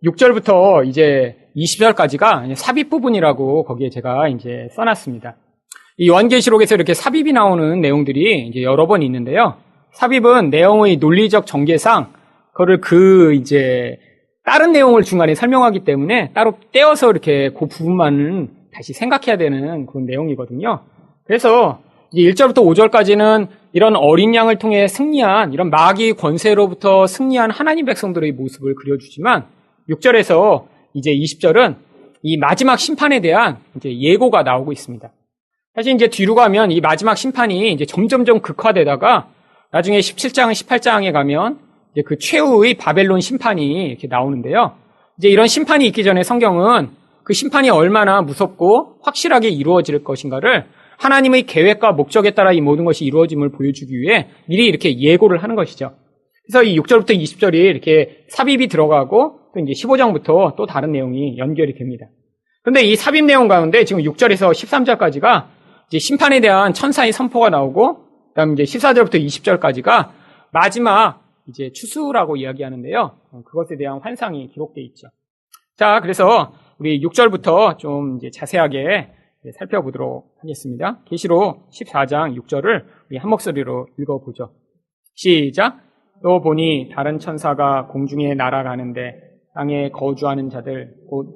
6절부터 이제 20절까지가 삽입 부분이라고 거기에 제가 이제 써놨습니다. 이 요한계시록에서 이렇게 삽입이 나오는 내용들이 이제 여러 번 있는데요. 삽입은 내용의 논리적 전개상 그거를 이제 다른 내용을 중간에 설명하기 때문에 따로 떼어서 이렇게 그 부분만은 다시 생각해야 되는 그런 내용이거든요. 그래서 이제 1절부터 5절까지는 이런 어린 양을 통해 승리한 이런 마귀 권세로부터 승리한 하나님 백성들의 모습을 그려주지만 6절에서 이제 20절은 이 마지막 심판에 대한 이제 예고가 나오고 있습니다. 사실 이제 뒤로 가면 이 마지막 심판이 이제 점점점 극화되다가 나중에 17장, 18장에 가면 이제 그 최후의 바벨론 심판이 이렇게 나오는데요. 이제 이런 심판이 있기 전에 성경은 그 심판이 얼마나 무섭고 확실하게 이루어질 것인가를 하나님의 계획과 목적에 따라 이 모든 것이 이루어짐을 보여주기 위해 미리 이렇게 예고를 하는 것이죠. 그래서 이 6절부터 20절이 이렇게 삽입이 들어가고 또 이제 15장부터 또 다른 내용이 연결이 됩니다. 그런데 이 삽입 내용 가운데 지금 6절에서 13절까지가 이제 심판에 대한 천사의 선포가 나오고 그다음 이제 14절부터 20절까지가 마지막 이제 추수라고 이야기하는데요. 그것에 대한 환상이 기록되어 있죠. 자, 그래서 우리 6절부터 좀 이제 자세하게 살펴보도록 하겠습니다. 계시록 14장 6절을 우리 한 목소리로 읽어보죠. 시작. 또 보니 다른 천사가 공중에 날아가는데 땅에 거주하는 자들 곧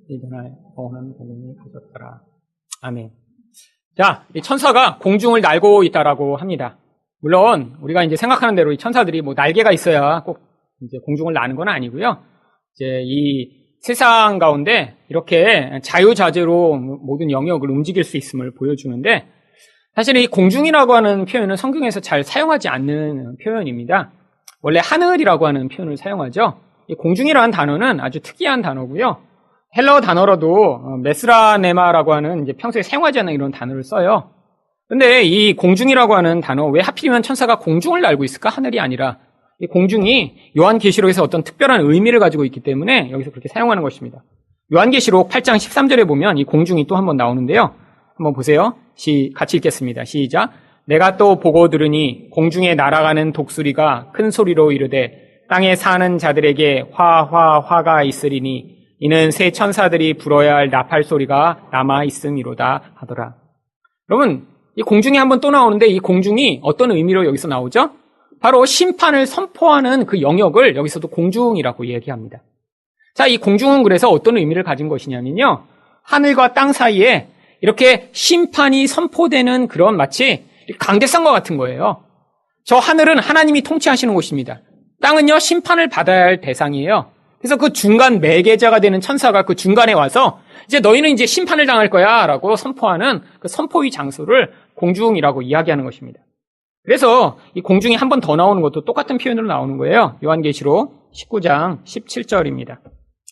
예전에 어느 복음을 가졌더라. 아멘. 자, 이 천사가 공중을 날고 있다라고 합니다. 물론 우리가 이제 생각하는 대로 이 천사들이 뭐 날개가 있어야 꼭 이제 공중을 나는 건 아니고요. 이제 이 세상 가운데 이렇게 자유자재로 모든 영역을 움직일 수 있음을 보여주는데 사실 이 공중이라고 하는 표현은 성경에서 잘 사용하지 않는 표현입니다. 원래 하늘이라고 하는 표현을 사용하죠. 이 공중이라는 단어는 아주 특이한 단어고요. 헬라어 단어로도 메스라네마라고 하는 이제 평소에 사용하지 않는 이런 단어를 써요. 근데 이 공중이라고 하는 단어 왜 하필이면 천사가 공중을 날고 있을까? 하늘이 아니라 이 공중이 요한계시록에서 어떤 특별한 의미를 가지고 있기 때문에 여기서 그렇게 사용하는 것입니다. 요한계시록 8장 13절에 보면 이 공중이 또 한번 나오는데요. 한번 보세요. 같이 읽겠습니다. 시작. 내가 또 보고 들으니 공중에 날아가는 독수리가 큰 소리로 이르되 땅에 사는 자들에게 화가 있으리니 이는 새 천사들이 불어야 할 나팔 소리가 남아 있음이로다 하더라. 여러분, 이 공중이 한번 또 나오는데 이 공중이 어떤 의미로 여기서 나오죠? 바로 심판을 선포하는 그 영역을 여기서도 공중이라고 얘기합니다. 자, 이 공중은 그래서 어떤 의미를 가진 것이냐면요. 하늘과 땅 사이에 이렇게 심판이 선포되는 그런 마치 강대상과 같은 거예요. 저 하늘은 하나님이 통치하시는 곳입니다. 땅은요, 심판을 받아야 할 대상이에요. 그래서 그 중간 매개자가 되는 천사가 그 중간에 와서 이제 너희는 이제 심판을 당할 거야 라고 선포하는 그 선포의 장소를 공중이라고 이야기하는 것입니다. 그래서 이 공중이 한 번 더 나오는 것도 똑같은 표현으로 나오는 거예요. 요한계시록 19장 17절입니다.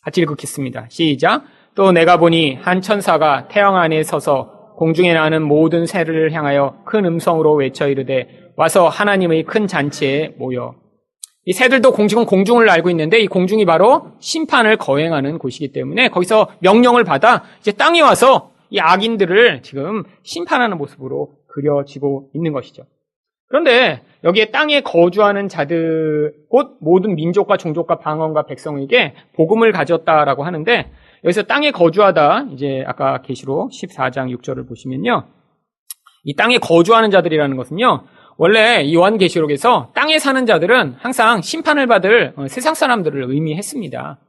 같이 읽겠습니다. 시작. 또 내가 보니 한 천사가 태양 안에 서서 공중에 나는 모든 새를 향하여 큰 음성으로 외쳐 이르되 와서 하나님의 큰 잔치에 모여. 이 새들도 공중은 공중을 알고 있는데 이 공중이 바로 심판을 거행하는 곳이기 때문에 거기서 명령을 받아 이제 땅에 와서 이 악인들을 지금 심판하는 모습으로 그려지고 있는 것이죠. 그런데 여기에 땅에 거주하는 자들, 곧 모든 민족과 종족과 방언과 백성에게 복음을 가졌다라고 하는데 여기서 땅에 거주하다, 이제 아까 계시록 14장 6절을 보시면요. 이 땅에 거주하는 자들이라는 것은요. 원래 이 요한계시록에서 땅에 사는 자들은 항상 심판을 받을 세상 사람들을 의미했습니다.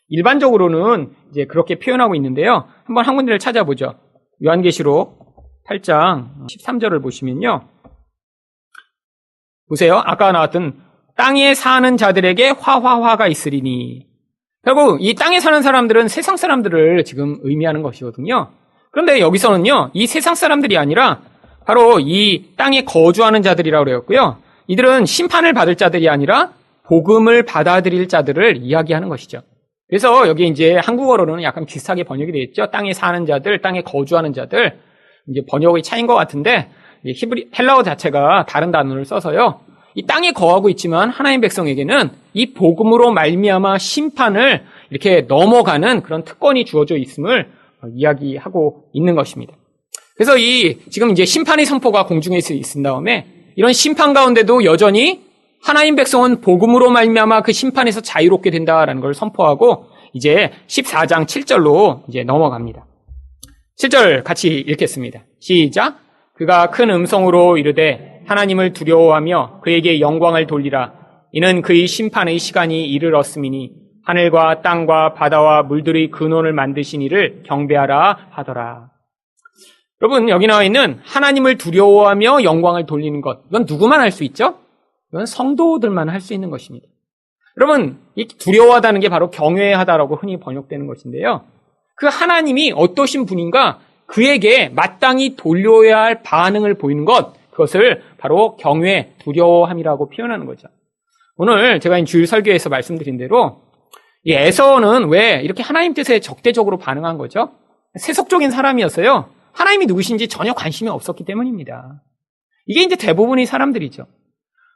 일반적으로는 이제 그렇게 표현하고 있는데요. 한번 한 군데를 찾아보죠. 요한계시록 8장 13절을 보시면요. 보세요. 아까 나왔던 땅에 사는 자들에게 화가 있으리니. 결국 이 땅에 사는 사람들은 세상 사람들을 지금 의미하는 것이거든요. 그런데 여기서는요. 이 세상 사람들이 아니라 바로 이 땅에 거주하는 자들이라고 그랬고요. 이들은 심판을 받을 자들이 아니라 복음을 받아들일 자들을 이야기하는 것이죠. 그래서 여기 이제 한국어로는 약간 비슷하게 번역이 되어 있죠. 땅에 사는 자들, 땅에 거주하는 자들. 이제 번역의 차이인 것 같은데 헬라어 자체가 다른 단어를 써서요. 이 땅에 거하고 있지만 하나님 백성에게는 이 복음으로 말미암아 심판을 이렇게 넘어가는 그런 특권이 주어져 있음을 이야기하고 있는 것입니다. 그래서 지금 이제 심판의 선포가 공중에 있은 다음에 이런 심판 가운데도 여전히 하나님 백성은 복음으로 말미암아 그 심판에서 자유롭게 된다라는 걸 선포하고 이제 14장 7절로 이제 넘어갑니다. 7절 같이 읽겠습니다. 시작. 그가 큰 음성으로 이르되 하나님을 두려워하며 그에게 영광을 돌리라. 이는 그의 심판의 시간이 이르렀음이니 하늘과 땅과 바다와 물들의 근원을 만드신 이를 경배하라 하더라. 여러분, 여기 나와 있는 하나님을 두려워하며 영광을 돌리는 것, 이건 누구만 할 수 있죠? 이건 성도들만 할 수 있는 것입니다. 여러분, 이 두려워하다는 게 바로 경외하다라고 흔히 번역되는 것인데요. 그 하나님이 어떠신 분인가 그에게 마땅히 돌려야 할 반응을 보이는 것, 그것을 바로 경외, 두려워함이라고 표현하는 거죠. 오늘 제가 주일 설교에서 말씀드린 대로 이 에서는 왜 이렇게 하나님 뜻에 적대적으로 반응한 거죠? 세속적인 사람이었어요. 하나님이 누구신지 전혀 관심이 없었기 때문입니다. 이게 이제 대부분의 사람들이죠.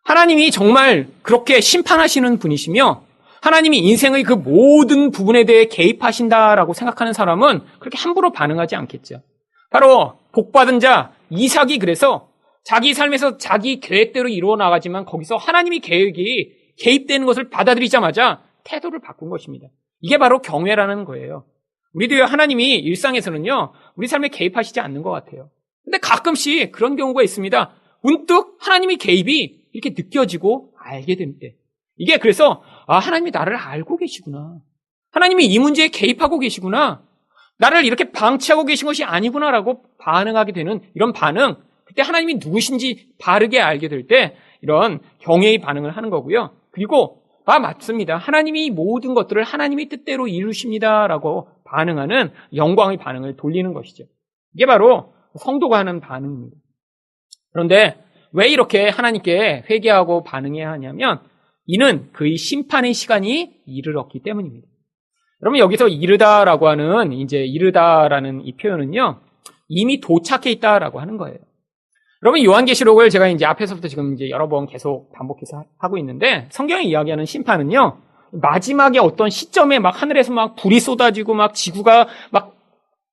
하나님이 정말 그렇게 심판하시는 분이시며 하나님이 인생의 그 모든 부분에 대해 개입하신다라고 생각하는 사람은 그렇게 함부로 반응하지 않겠죠. 바로 복받은 자 이삭이 그래서 자기 삶에서 자기 계획대로 이루어 나가지만 거기서 하나님의 계획이 개입되는 것을 받아들이자마자 태도를 바꾼 것입니다. 이게 바로 경외라는 거예요. 우리도 하나님이 일상에서는요, 우리 삶에 개입하시지 않는 것 같아요. 근데 가끔씩 그런 경우가 있습니다. 문득 하나님의 개입이 이렇게 느껴지고 알게 될 때. 이게 그래서, 하나님이 나를 알고 계시구나. 하나님이 이 문제에 개입하고 계시구나. 나를 이렇게 방치하고 계신 것이 아니구나라고 반응하게 되는 이런 반응. 그때 하나님이 누구신지 바르게 알게 될 때 이런 경외의 반응을 하는 거고요. 그리고, 맞습니다. 하나님이 모든 것들을 하나님의 뜻대로 이루십니다라고 반응하는 영광의 반응을 돌리는 것이죠. 이게 바로 성도가 하는 반응입니다. 그런데 왜 이렇게 하나님께 회개하고 반응해야 하냐면 이는 그의 심판의 시간이 이르렀기 때문입니다. 여러분 여기서 이르다라고 하는 이르다라는 이 표현은요 이미 도착해 있다라고 하는 거예요. 여러분 요한계시록을 제가 앞에서부터 지금 여러 번 계속 반복해서 하고 있는데 성경이 이야기하는 심판은요 마지막에 어떤 시점에 막 하늘에서 막 불이 쏟아지고 막 지구가 막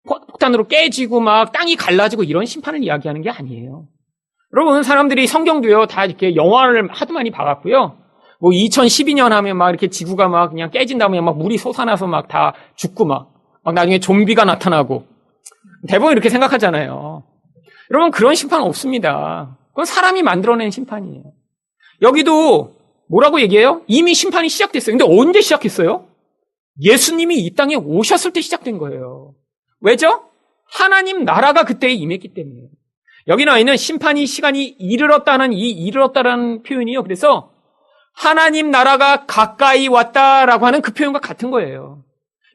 폭탄으로 깨지고 막 땅이 갈라지고 이런 심판을 이야기하는 게 아니에요. 여러분 사람들이 성경도요 다 이렇게 영화를 하도 많이 봐갖고요. 뭐 2012년 하면 막 이렇게 지구가 막 그냥 깨진 다음에 막 물이 솟아나서 막 다 죽고 막 나중에 좀비가 나타나고 대부분 이렇게 생각하잖아요. 여러분 그런 심판 없습니다. 그건 사람이 만들어낸 심판이에요. 여기도 뭐라고 얘기해요? 이미 심판이 시작됐어요. 근데 언제 시작했어요? 예수님이 이 땅에 오셨을 때 시작된 거예요. 왜죠? 하나님 나라가 그때 임했기 때문에. 여기 나와 있는 심판이 시간이 이르렀다는 이 이르렀다라는 표현이요. 그래서 하나님 나라가 가까이 왔다라고 하는 그 표현과 같은 거예요.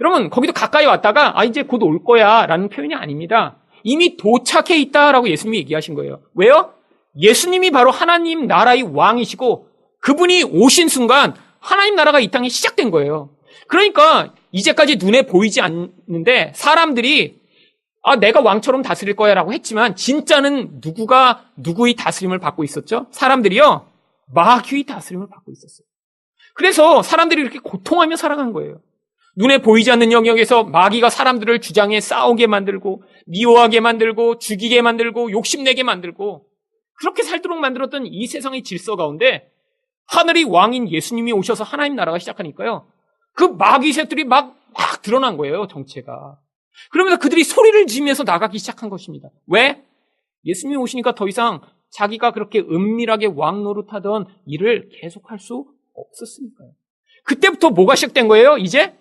여러분 거기도 가까이 왔다가 이제 곧 올 거야 라는 표현이 아닙니다. 이미 도착해 있다라고 예수님이 얘기하신 거예요. 왜요? 예수님이 바로 하나님 나라의 왕이시고 그분이 오신 순간 하나님 나라가 이 땅에 시작된 거예요. 그러니까 이제까지 눈에 보이지 않는데 사람들이 내가 왕처럼 다스릴 거야 라고 했지만 진짜는 누구가 누구의 다스림을 받고 있었죠? 사람들이요. 마귀의 다스림을 받고 있었어요. 그래서 사람들이 이렇게 고통하며 살아간 거예요. 눈에 보이지 않는 영역에서 마귀가 사람들을 주장해 싸우게 만들고 미워하게 만들고 죽이게 만들고 욕심내게 만들고 그렇게 살도록 만들었던 이 세상의 질서 가운데 하늘의 왕인 예수님이 오셔서 하나님 나라가 시작하니까요. 그 마귀 새들이 막 드러난 거예요. 정체가. 그러면서 그들이 소리를 지면서 나가기 시작한 것입니다. 왜? 예수님이 오시니까 더 이상 자기가 그렇게 은밀하게 왕 노릇하던 일을 계속할 수 없었으니까요. 그때부터 뭐가 시작된 거예요? 이제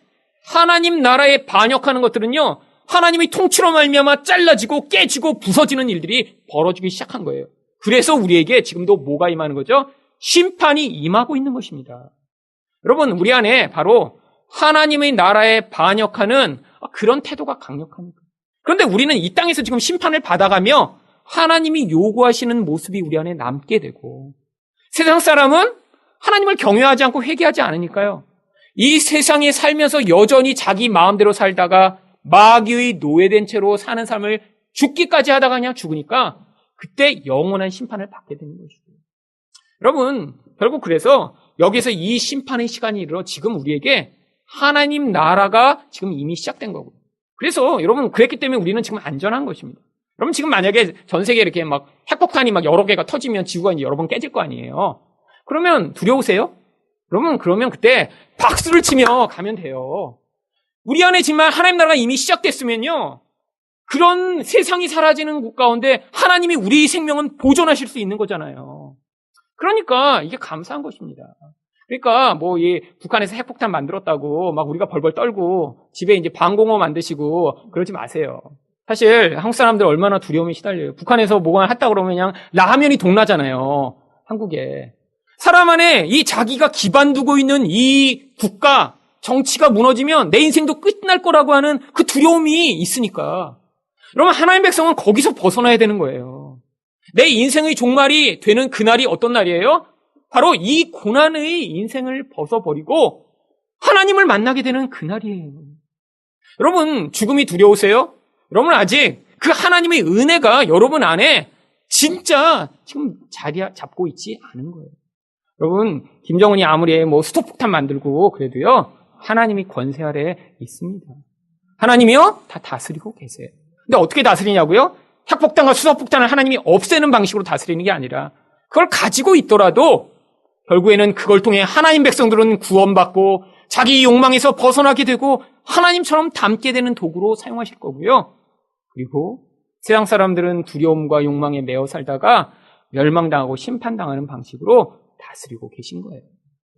하나님 나라에 반역하는 것들은요. 하나님의 통치로 말미암아 잘라지고 깨지고 부서지는 일들이 벌어지기 시작한 거예요. 그래서 우리에게 지금도 뭐가 임하는 거죠? 심판이 임하고 있는 것입니다. 여러분 우리 안에 바로 하나님의 나라에 반역하는 그런 태도가 강력합니다. 그런데 우리는 이 땅에서 지금 심판을 받아가며 하나님이 요구하시는 모습이 우리 안에 남게 되고 세상 사람은 하나님을 경외하지 않고 회개하지 않으니까요. 이 세상에 살면서 여전히 자기 마음대로 살다가 마귀의 노예된 채로 사는 삶을 죽기까지 하다가 그냥 죽으니까 그때 영원한 심판을 받게 되는 것이고 여러분 결국 그래서 여기서 이 심판의 시간이 이르러 지금 우리에게 하나님 나라가 지금 이미 시작된 거고 그래서 여러분 그랬기 때문에 우리는 지금 안전한 것입니다. 여러분 지금 만약에 전 세계에 이렇게 막 핵폭탄이 막 여러 개가 터지면 지구가 이제 여러 번 깨질 거 아니에요. 그러면 두려우세요? 그러면 그때 박수를 치며 가면 돼요. 우리 안에 정말 하나님 나라가 이미 시작됐으면요. 그런 세상이 사라지는 곳 가운데 하나님이 우리 생명은 보존하실 수 있는 거잖아요. 그러니까 이게 감사한 것입니다. 그러니까 이 북한에서 핵폭탄 만들었다고 막 우리가 벌벌 떨고 집에 이제 방공호 만드시고 그러지 마세요. 사실 한국 사람들 얼마나 두려움에 시달려요. 북한에서 뭐가 했다 그러면 그냥 라면이 동나잖아요. 한국에. 사람 안에 이 자기가 기반 두고 있는 이 국가, 정치가 무너지면 내 인생도 끝날 거라고 하는 그 두려움이 있으니까. 여러분, 하나님의 백성은 거기서 벗어나야 되는 거예요. 내 인생의 종말이 되는 그날이 어떤 날이에요? 바로 이 고난의 인생을 벗어버리고 하나님을 만나게 되는 그날이에요. 여러분, 죽음이 두려우세요? 여러분, 아직 그 하나님의 은혜가 여러분 안에 진짜 지금 자리 잡고 있지 않은 거예요. 여러분, 김정은이 아무리 수소폭탄 만들고 그래도요, 하나님이 권세 아래 있습니다. 하나님이요, 다 다스리고 계세요. 근데 어떻게 다스리냐고요? 핵폭탄과 수소폭탄을 하나님이 없애는 방식으로 다스리는 게 아니라 그걸 가지고 있더라도 결국에는 그걸 통해 하나님 백성들은 구원받고 자기 욕망에서 벗어나게 되고 하나님처럼 닮게 되는 도구로 사용하실 거고요. 그리고 세상 사람들은 두려움과 욕망에 매어 살다가 멸망당하고 심판당하는 방식으로 다스리고 계신 거예요.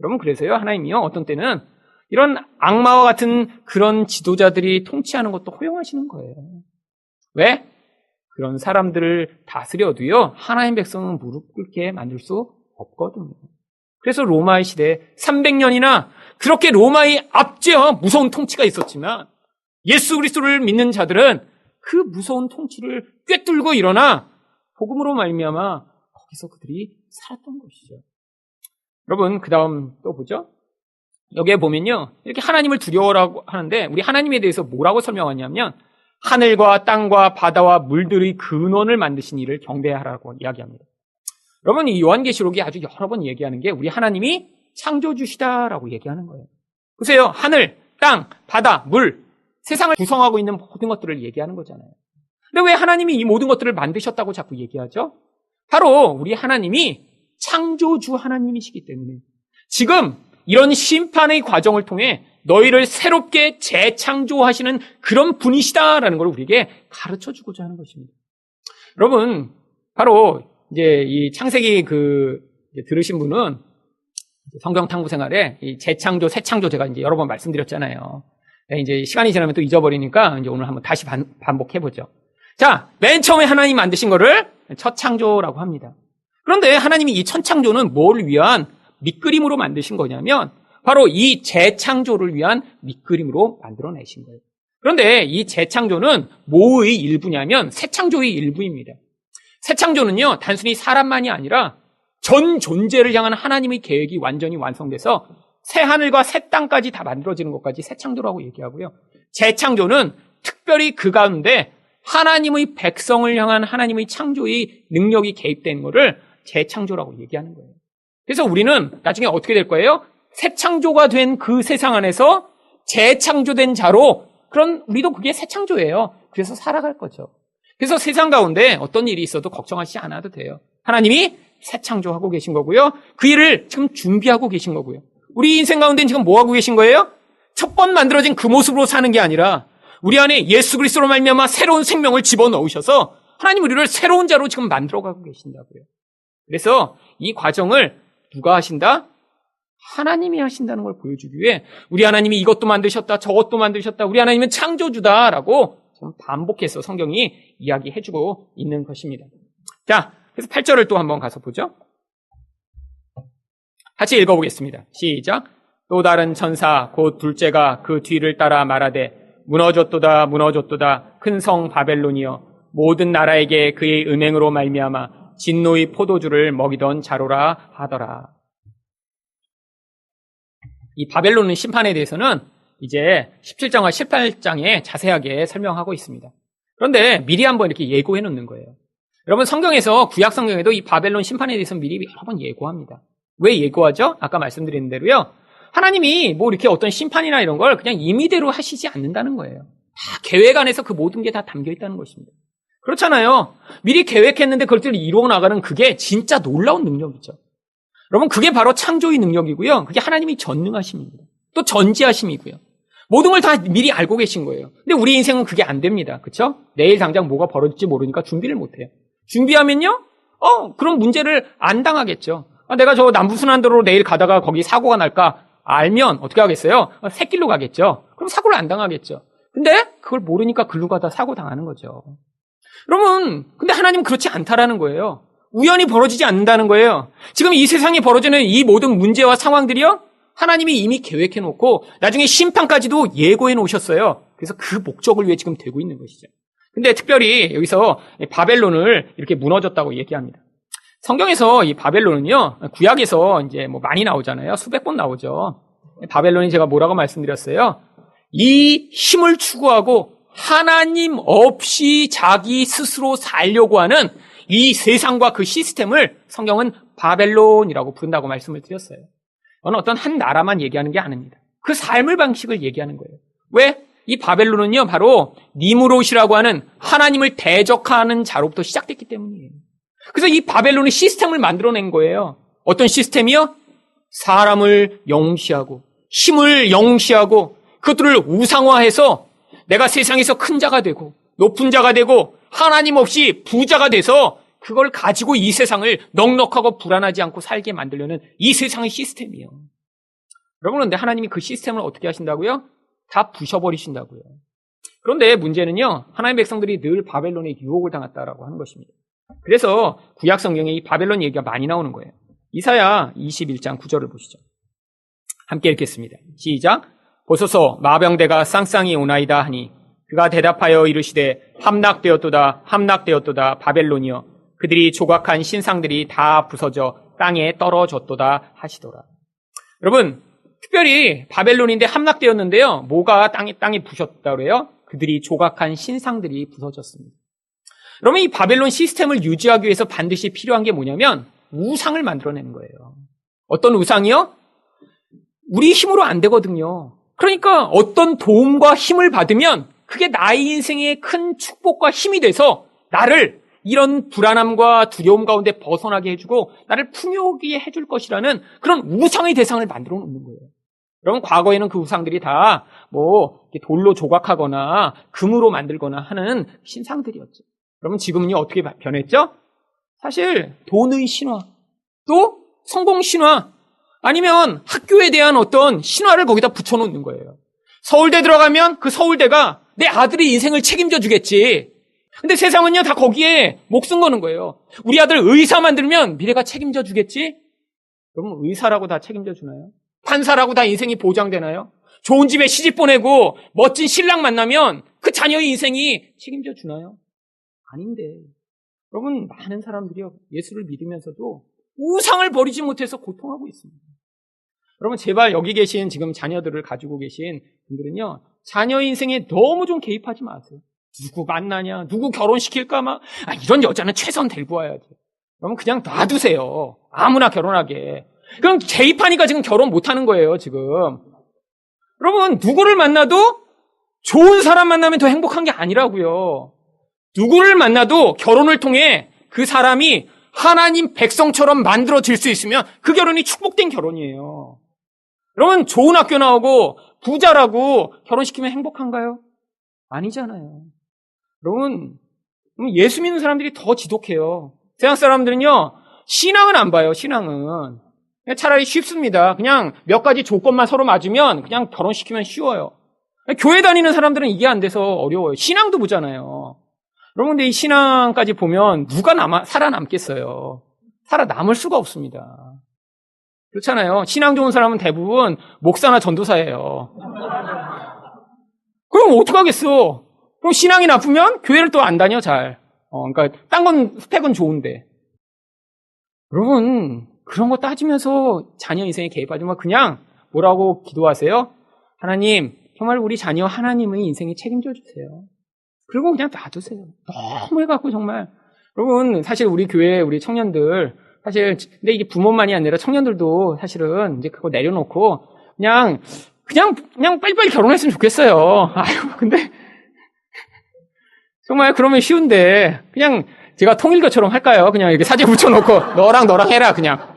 여러분, 그래서요, 하나님이요, 어떤 때는 이런 악마와 같은 그런 지도자들이 통치하는 것도 허용하시는 거예요. 왜? 그런 사람들을 다스려도요, 하나님 백성은 무릎 꿇게 만들 수 없거든요. 그래서 로마의 시대에 300년이나 그렇게 로마의 압제와 무서운 통치가 있었지만 예수 그리스도를 믿는 자들은 그 무서운 통치를 꿰뚫고 일어나 복음으로 말미암아 거기서 그들이 살았던 것이죠. 여러분, 그 다음 또 보죠. 여기에 보면요, 이렇게 하나님을 두려워라고 하는데 우리 하나님에 대해서 뭐라고 설명하냐면 하늘과 땅과 바다와 물들의 근원을 만드신 이를 경배하라고 이야기합니다. 여러분, 이 요한계시록이 아주 여러 번 얘기하는 게 우리 하나님이 창조주시다라고 얘기하는 거예요. 보세요. 하늘, 땅, 바다, 물, 세상을 구성하고 있는 모든 것들을 얘기하는 거잖아요. 근데 왜 하나님이 이 모든 것들을 만드셨다고 자꾸 얘기하죠? 바로 우리 하나님이 창조주 하나님이시기 때문에 지금 이런 심판의 과정을 통해 너희를 새롭게 재창조하시는 그런 분이시다라는 걸 우리에게 가르쳐 주고자 하는 것입니다. 여러분, 바로 이제 이 창세기 들으신 분은 성경 탐구 생활에 이 재창조, 새창조 제가 이제 여러 번 말씀드렸잖아요. 이제 시간이 지나면 또 잊어버리니까 이제 오늘 한번 다시 반복해 보죠. 자, 맨 처음에 하나님 만드신 거를 첫 창조라고 합니다. 그런데 하나님이 이 첫 창조는 뭘 위한 밑그림으로 만드신 거냐면 바로 이 재창조를 위한 밑그림으로 만들어내신 거예요. 그런데 이 재창조는 뭐의 일부냐면 새창조의 일부입니다. 새창조는요, 단순히 사람만이 아니라 전 존재를 향한 하나님의 계획이 완전히 완성돼서 새 하늘과 새 땅까지 다 만들어지는 것까지 새창조라고 얘기하고요. 재창조는 특별히 그 가운데 하나님의 백성을 향한 하나님의 창조의 능력이 개입된 것을 재창조라고 얘기하는 거예요. 그래서 우리는 나중에 어떻게 될 거예요? 새 창조가 된 그 세상 안에서 재창조된 자로, 그런 우리도 그게 새 창조예요. 그래서 살아갈 거죠. 그래서 세상 가운데 어떤 일이 있어도 걱정하시지 않아도 돼요. 하나님이 새 창조하고 계신 거고요. 그 일을 지금 준비하고 계신 거고요. 우리 인생 가운데는 지금 뭐 하고 계신 거예요? 첫 번 만들어진 그 모습으로 사는 게 아니라 우리 안에 예수 그리스도로 말미암아 새로운 생명을 집어넣으셔서 하나님 우리를 새로운 자로 지금 만들어가고 계신다고요. 그래서 이 과정을 누가 하신다? 하나님이 하신다는 걸 보여주기 위해 우리 하나님이 이것도 만드셨다, 저것도 만드셨다, 우리 하나님은 창조주다라고 지금 반복해서 성경이 이야기해주고 있는 것입니다. 자, 그래서 8절을 또 한번 가서 보죠. 같이 읽어보겠습니다. 시작. 또 다른 천사 곧 둘째가 그 뒤를 따라 말하되 무너졌도다 무너졌도다 큰 성 바벨론이여 모든 나라에게 그의 은행으로 말미암아 진노의 포도주를 먹이던 자로라 하더라. 이 바벨론의 심판에 대해서는 이제 17장과 18장에 자세하게 설명하고 있습니다. 그런데 미리 한번 이렇게 예고해 놓는 거예요. 여러분, 성경에서 구약 성경에도 이 바벨론 심판에 대해서 미리 여러 번 예고합니다. 왜 예고하죠? 아까 말씀드린 대로요. 하나님이 뭐 이렇게 어떤 심판이나 이런 걸 그냥 임의대로 하시지 않는다는 거예요. 다 계획 안에서 그 모든 게 다 담겨 있다는 것입니다. 그렇잖아요. 미리 계획했는데 그것들을 이루어 나가는 그게 진짜 놀라운 능력이죠. 여러분, 그게 바로 창조의 능력이고요. 그게 하나님이 전능하심입니다. 또 전지하심이고요. 모든 걸 다 미리 알고 계신 거예요. 근데 우리 인생은 그게 안 됩니다. 그렇죠? 내일 당장 뭐가 벌어질지 모르니까 준비를 못 해요. 준비하면요? 그런 문제를 안 당하겠죠. 내가 저 남부순환도로 내일 가다가 거기 사고가 날까 알면 어떻게 하겠어요? 새길로 가겠죠. 그럼 사고를 안 당하겠죠. 근데 그걸 모르니까 글로 가다 사고 당하는 거죠. 여러분, 근데 하나님은 그렇지 않다라는 거예요. 우연히 벌어지지 않는다는 거예요. 지금 이 세상에 벌어지는 이 모든 문제와 상황들이요, 하나님이 이미 계획해 놓고 나중에 심판까지도 예고해 놓으셨어요. 그래서 그 목적을 위해 지금 되고 있는 것이죠. 근데 특별히 여기서 바벨론을 이렇게 무너졌다고 얘기합니다. 성경에서 이 바벨론은요, 구약에서 이제 뭐 많이 나오잖아요. 수백 번 나오죠. 바벨론이 제가 뭐라고 말씀드렸어요? 이 힘을 추구하고 하나님 없이 자기 스스로 살려고 하는 이 세상과 그 시스템을 성경은 바벨론이라고 부른다고 말씀을 드렸어요. 어떤 한 나라만 얘기하는 게 아닙니다. 그 삶의 방식을 얘기하는 거예요. 왜? 이 바벨론은요, 바로 니무롯이라고 하는 하나님을 대적하는 자로부터 시작됐기 때문이에요. 그래서 이 바벨론의 시스템을 만들어낸 거예요. 어떤 시스템이요? 사람을 영시하고 힘을 영시하고 그것들을 우상화해서 내가 세상에서 큰 자가 되고 높은 자가 되고 하나님 없이 부자가 돼서 그걸 가지고 이 세상을 넉넉하고 불안하지 않고 살게 만들려는 이 세상의 시스템이에요. 여러분, 그런데 하나님이 그 시스템을 어떻게 하신다고요? 다 부셔버리신다고요. 그런데 문제는요, 하나님의 백성들이 늘 바벨론의 유혹을 당했다라고 하는 것입니다. 그래서 구약 성경에 이 바벨론 얘기가 많이 나오는 거예요. 이사야 21장 9절을 보시죠. 함께 읽겠습니다. 시작. 보소서 마병대가 쌍쌍이 오나이다 하니 그가 대답하여 이르시되 함락되었도다 함락되었도다 바벨론이여 그들이 조각한 신상들이 다 부서져 땅에 떨어졌도다 하시더라. 여러분, 특별히 바벨론인데 함락되었는데요, 뭐가 땅에 부셨다 그래요? 그들이 조각한 신상들이 부서졌습니다. 여러분, 이 바벨론 시스템을 유지하기 위해서 반드시 필요한 게 뭐냐면 우상을 만들어내는 거예요. 어떤 우상이요? 우리 힘으로 안 되거든요. 그러니까 어떤 도움과 힘을 받으면 그게 나의 인생의 큰 축복과 힘이 돼서 나를 이런 불안함과 두려움 가운데 벗어나게 해주고 나를 풍요하게 해줄 것이라는 그런 우상의 대상을 만들어 놓는 거예요. 여러분, 과거에는 그 우상들이 다 돌로 조각하거나 금으로 만들거나 하는 신상들이었죠. 여러분, 지금은요 어떻게 변했죠? 사실 돈의 신화, 또 성공 신화, 아니면 학교에 대한 어떤 신화를 거기다 붙여놓는 거예요. 서울대 들어가면 그 서울대가 내 아들의 인생을 책임져 주겠지. 근데 세상은요 다 거기에 목숨 거는 거예요. 우리 아들 의사 만들면 미래가 책임져 주겠지? 여러분, 의사라고 다 책임져 주나요? 판사라고 다 인생이 보장되나요? 좋은 집에 시집 보내고 멋진 신랑 만나면 그 자녀의 인생이 책임져 주나요? 아닌데. 여러분, 많은 사람들이요 예수를 믿으면서도 우상을 버리지 못해서 고통하고 있습니다. 여러분, 제발 여기 계신 지금 자녀들을 가지고 계신 분들은요, 자녀의 인생에 너무 좀 개입하지 마세요. 누구 만나냐, 누구 결혼시킬까 막, 이런 여자는 최선 데리고 와야지. 여러분, 그냥 놔두세요. 아무나 결혼하게. 그럼 개입하니까 지금 결혼 못하는 거예요, 지금. 여러분, 누구를 만나도 좋은 사람 만나면 더 행복한 게 아니라고요. 누구를 만나도 결혼을 통해 그 사람이 하나님 백성처럼 만들어질 수 있으면 그 결혼이 축복된 결혼이에요. 여러분, 좋은 학교 나오고 부자라고 결혼시키면 행복한가요? 아니잖아요. 여러분, 예수 믿는 사람들이 더 지독해요. 세상 사람들은요, 신앙은 안 봐요, 신앙은. 차라리 쉽습니다. 그냥 몇 가지 조건만 서로 맞으면 그냥 결혼시키면 쉬워요. 교회 다니는 사람들은 이게 안 돼서 어려워요. 신앙도 보잖아요. 여러분, 근데 이 신앙까지 보면 누가 살아남겠어요? 살아남을 수가 없습니다. 그렇잖아요. 신앙 좋은 사람은 대부분 목사나 전도사예요. 그럼 어떡하겠어? 그럼 신앙이 나쁘면 교회를 또 안 다녀, 잘. 그러니까 딴 건 스펙은 좋은데. 여러분, 그런 거 따지면서 자녀 인생에 개입하지만 그냥 뭐라고 기도하세요? 하나님, 정말 우리 자녀 하나님의 인생에 책임져 주세요. 그리고 그냥 놔두세요. 너무 해갖고 정말. 여러분, 사실 우리 교회, 우리 청년들, 사실, 근데 이게 부모만이 아니라 청년들도 사실은 이제 그거 내려놓고 그냥 빨리빨리 결혼했으면 좋겠어요. 아유, 근데, 정말 그러면 쉬운데, 그냥 제가 통일교처럼 할까요? 그냥 이렇게 사진 붙여놓고, 너랑 해라, 그냥.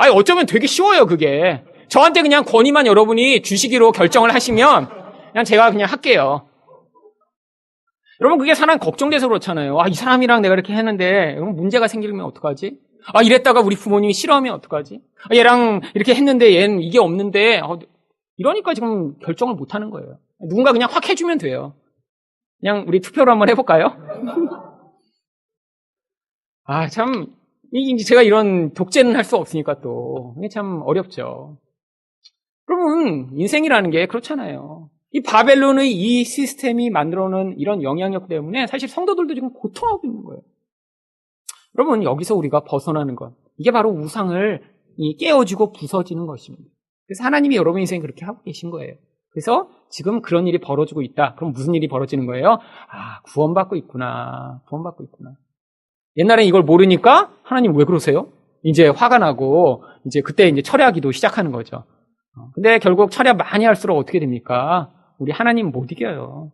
아니, 어쩌면 되게 쉬워요, 그게. 저한테 그냥 권위만 여러분이 주시기로 결정을 하시면 그냥 제가 그냥 할게요. 여러분, 그게 사람 걱정돼서 그렇잖아요. 이 사람이랑 내가 이렇게 했는데 문제가 생기면 어떡하지? 이랬다가 우리 부모님이 싫어하면 어떡하지? 얘랑 이렇게 했는데 얘는 이게 없는데 이러니까 지금 결정을 못 하는 거예요. 누군가 그냥 확 해주면 돼요. 그냥 우리 투표로 한번 해볼까요? 참, 제가 이런 독재는 할 수 없으니까 또 이게 참 어렵죠. 여러분, 인생이라는 게 그렇잖아요. 이 바벨론의 이 시스템이 만들어놓은 이런 영향력 때문에 사실 성도들도 지금 고통하고 있는 거예요. 여러분, 여기서 우리가 벗어나는 것, 이게 바로 우상을 깨어지고 부서지는 것입니다. 그래서 하나님이 여러분 인생에 그렇게 하고 계신 거예요. 그래서 지금 그런 일이 벌어지고 있다. 그럼 무슨 일이 벌어지는 거예요? 구원받고 있구나. 구원받고 있구나. 옛날엔 이걸 모르니까 하나님 왜 그러세요? 이제 화가 나고 그때 철회하기도 시작하는 거죠. 근데 결국 철회 많이 할수록 어떻게 됩니까? 우리 하나님 못 이겨요.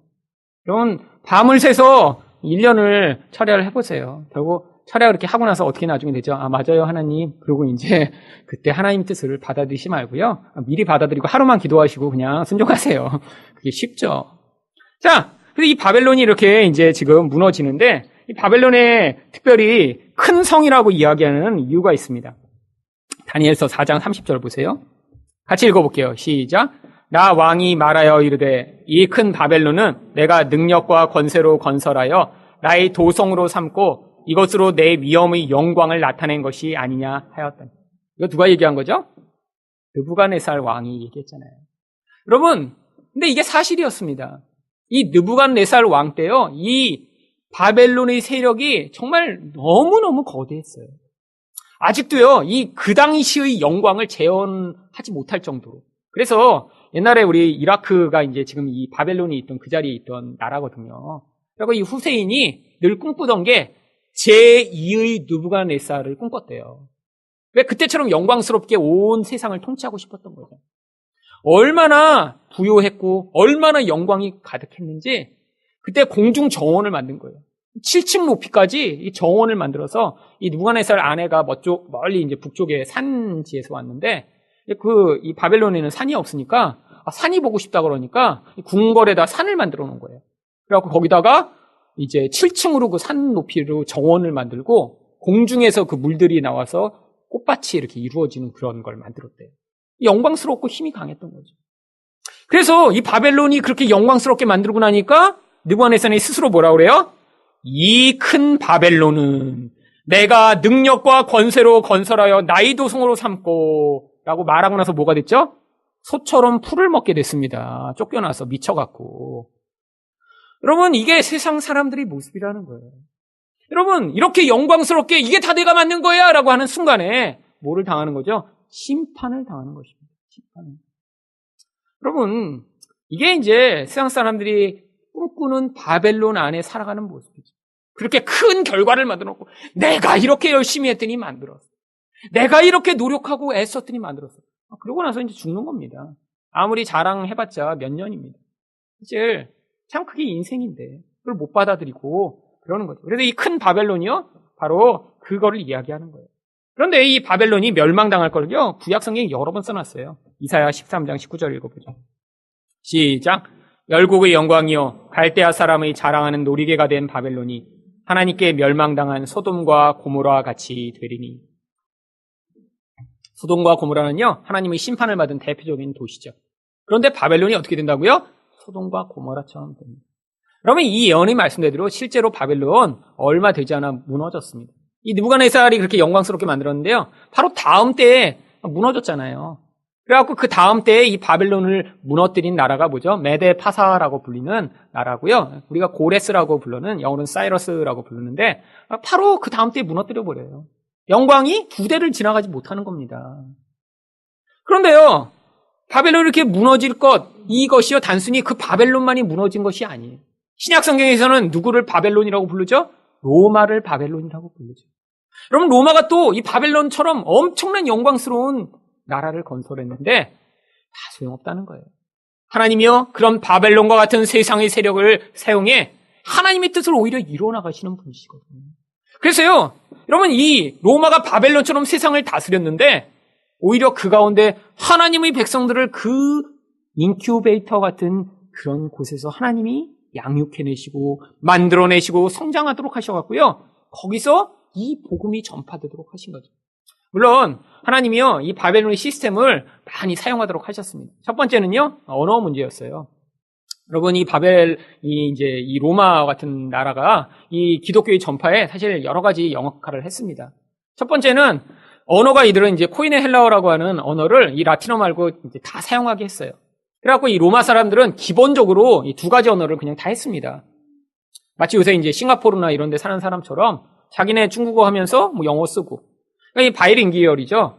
여러분, 밤을 새서 1년을 철회를 해보세요. 결국 철회를 그렇게 하고 나서 어떻게 나중에 되죠? 맞아요, 하나님. 그리고 그때 하나님 뜻을 받아들이지 말고요. 미리 받아들이고 하루만 기도하시고 그냥 순종하세요. 그게 쉽죠. 자, 그래서 이 바벨론이 이렇게 지금 무너지는데, 이 바벨론의 특별히 큰 성이라고 이야기하는 이유가 있습니다. 다니엘서 4장 30절 보세요. 같이 읽어볼게요. 시작. 나 왕이 말하여 이르되 이 큰 바벨론은 내가 능력과 권세로 건설하여 나의 도성으로 삼고 이것으로 내 위엄의 영광을 나타낸 것이 아니냐 하였더니. 이거 누가 얘기한 거죠? 느부갓네살 왕이 얘기했잖아요. 여러분, 근데 이게 사실이었습니다. 이 느부갓네살 왕 때요, 이 바벨론의 세력이 정말 너무너무 거대했어요. 아직도요, 그 당시의 영광을 재현하지 못할 정도로. 그래서 옛날에 우리 이라크가 지금 이 바벨론이 있던 그 자리에 있던 나라거든요. 그리고 이 후세인이 늘 꿈꾸던 게 제2의 느부갓네살을 꿈꿨대요. 왜 그때처럼 영광스럽게 온 세상을 통치하고 싶었던 거죠. 얼마나 부요했고 얼마나 영광이 가득했는지 그때 공중 정원을 만든 거예요. 7층 높이까지 이 정원을 만들어서 이 느부갓네살 아내가 멀리 북쪽에 산지에서 왔는데 이 바벨론에는 산이 없으니까 산이 보고 싶다 그러니까 궁궐에다 산을 만들어 놓은 거예요. 그래갖고 거기다가 7층으로 그 산 높이로 정원을 만들고 공중에서 그 물들이 나와서 꽃밭이 이렇게 이루어지는 그런 걸 만들었대요. 영광스럽고 힘이 강했던 거죠. 그래서 이 바벨론이 그렇게 영광스럽게 만들고 나니까 느부갓네살이 스스로 뭐라 그래요? 이 큰 바벨론은 내가 능력과 권세로 건설하여 나의 도성으로 삼고 라고 말하고 나서 뭐가 됐죠? 소처럼 풀을 먹게 됐습니다. 쫓겨나서 미쳐갖고. 여러분, 이게 세상 사람들의 모습이라는 거예요. 여러분, 이렇게 영광스럽게 이게 다 내가 만든 거야 라고 하는 순간에 뭐를 당하는 거죠? 심판을 당하는 것입니다. 심판을. 여러분, 이게 세상 사람들이 꿈꾸는 바벨론 안에 살아가는 모습이죠. 그렇게 큰 결과를 만들어 놓고 내가 이렇게 열심히 했더니 만들었어. 내가 이렇게 노력하고 애썼더니 만들었어. 그러고 나서 죽는 겁니다. 아무리 자랑해봤자 몇 년입니다. 사실 참 그게 인생인데 그걸 못 받아들이고 그러는 거죠. 그래서 이 큰 바벨론이요, 바로 그거를 이야기하는 거예요. 그런데 이 바벨론이 멸망당할 거를요, 구약 성경에 여러 번 써놨어요. 이사야 13장 19절 읽어보죠. 시작. 열국의 영광이요 갈대아 사람의 자랑하는 놀이개가 된 바벨론이 하나님께 멸망당한 소돔과 고모라와 같이 되리니. 소돔과 고모라는요, 하나님의 심판을 받은 대표적인 도시죠. 그런데 바벨론이 어떻게 된다고요? 소돔과 고모라처럼 됩니다. 그러면 이 예언의 말씀대로 실제로 바벨론 얼마 되지 않아 무너졌습니다. 이 느부갓네살이 그렇게 영광스럽게 만들었는데요, 바로 다음 때에 무너졌잖아요. 그래갖고 그 다음 때에 이 바벨론을 무너뜨린 나라가 뭐죠? 메데파사라고 불리는 나라고요. 우리가 고레스라고 부르는, 영어로는 사이러스라고 부르는데 바로 그 다음 때에 무너뜨려 버려요. 영광이 두 대를 지나가지 못하는 겁니다. 그런데요, 바벨론이 이렇게 무너질 것, 이것이요 단순히 그 바벨론만이 무너진 것이 아니에요. 신약 성경에서는 누구를 바벨론이라고 부르죠? 로마를 바벨론이라고 부르죠. 여러분, 로마가 또 이 바벨론처럼 엄청난 영광스러운 나라를 건설했는데 다 소용없다는 거예요. 하나님이요, 그런 바벨론과 같은 세상의 세력을 사용해 하나님의 뜻을 오히려 이뤄나가시는 분이시거든요. 그래서요, 여러분, 이 로마가 바벨론처럼 세상을 다스렸는데 오히려 그 가운데 하나님의 백성들을 그 인큐베이터 같은 그런 곳에서 하나님이 양육해내시고 만들어내시고 성장하도록 하셔갖고요. 거기서 이 복음이 전파되도록 하신 거죠. 물론 하나님이요, 이 바벨론의 시스템을 많이 사용하도록 하셨습니다. 첫 번째는요, 언어 문제였어요. 여러분, 이 로마 같은 나라가 이 기독교의 전파에 사실 여러 가지 역할을 했습니다. 첫 번째는 언어가 이들은 이제 코인의 헬라어라고 하는 언어를 이 라틴어 말고 이제 다 사용하게 했어요. 그래갖고 이 로마 사람들은 기본적으로 이 두 가지 언어를 그냥 다 했습니다. 마치 요새 이제 싱가포르나 이런 데 사는 사람처럼 자기네 중국어 하면서 뭐 영어 쓰고. 그러니까 이 바이링기얼이죠.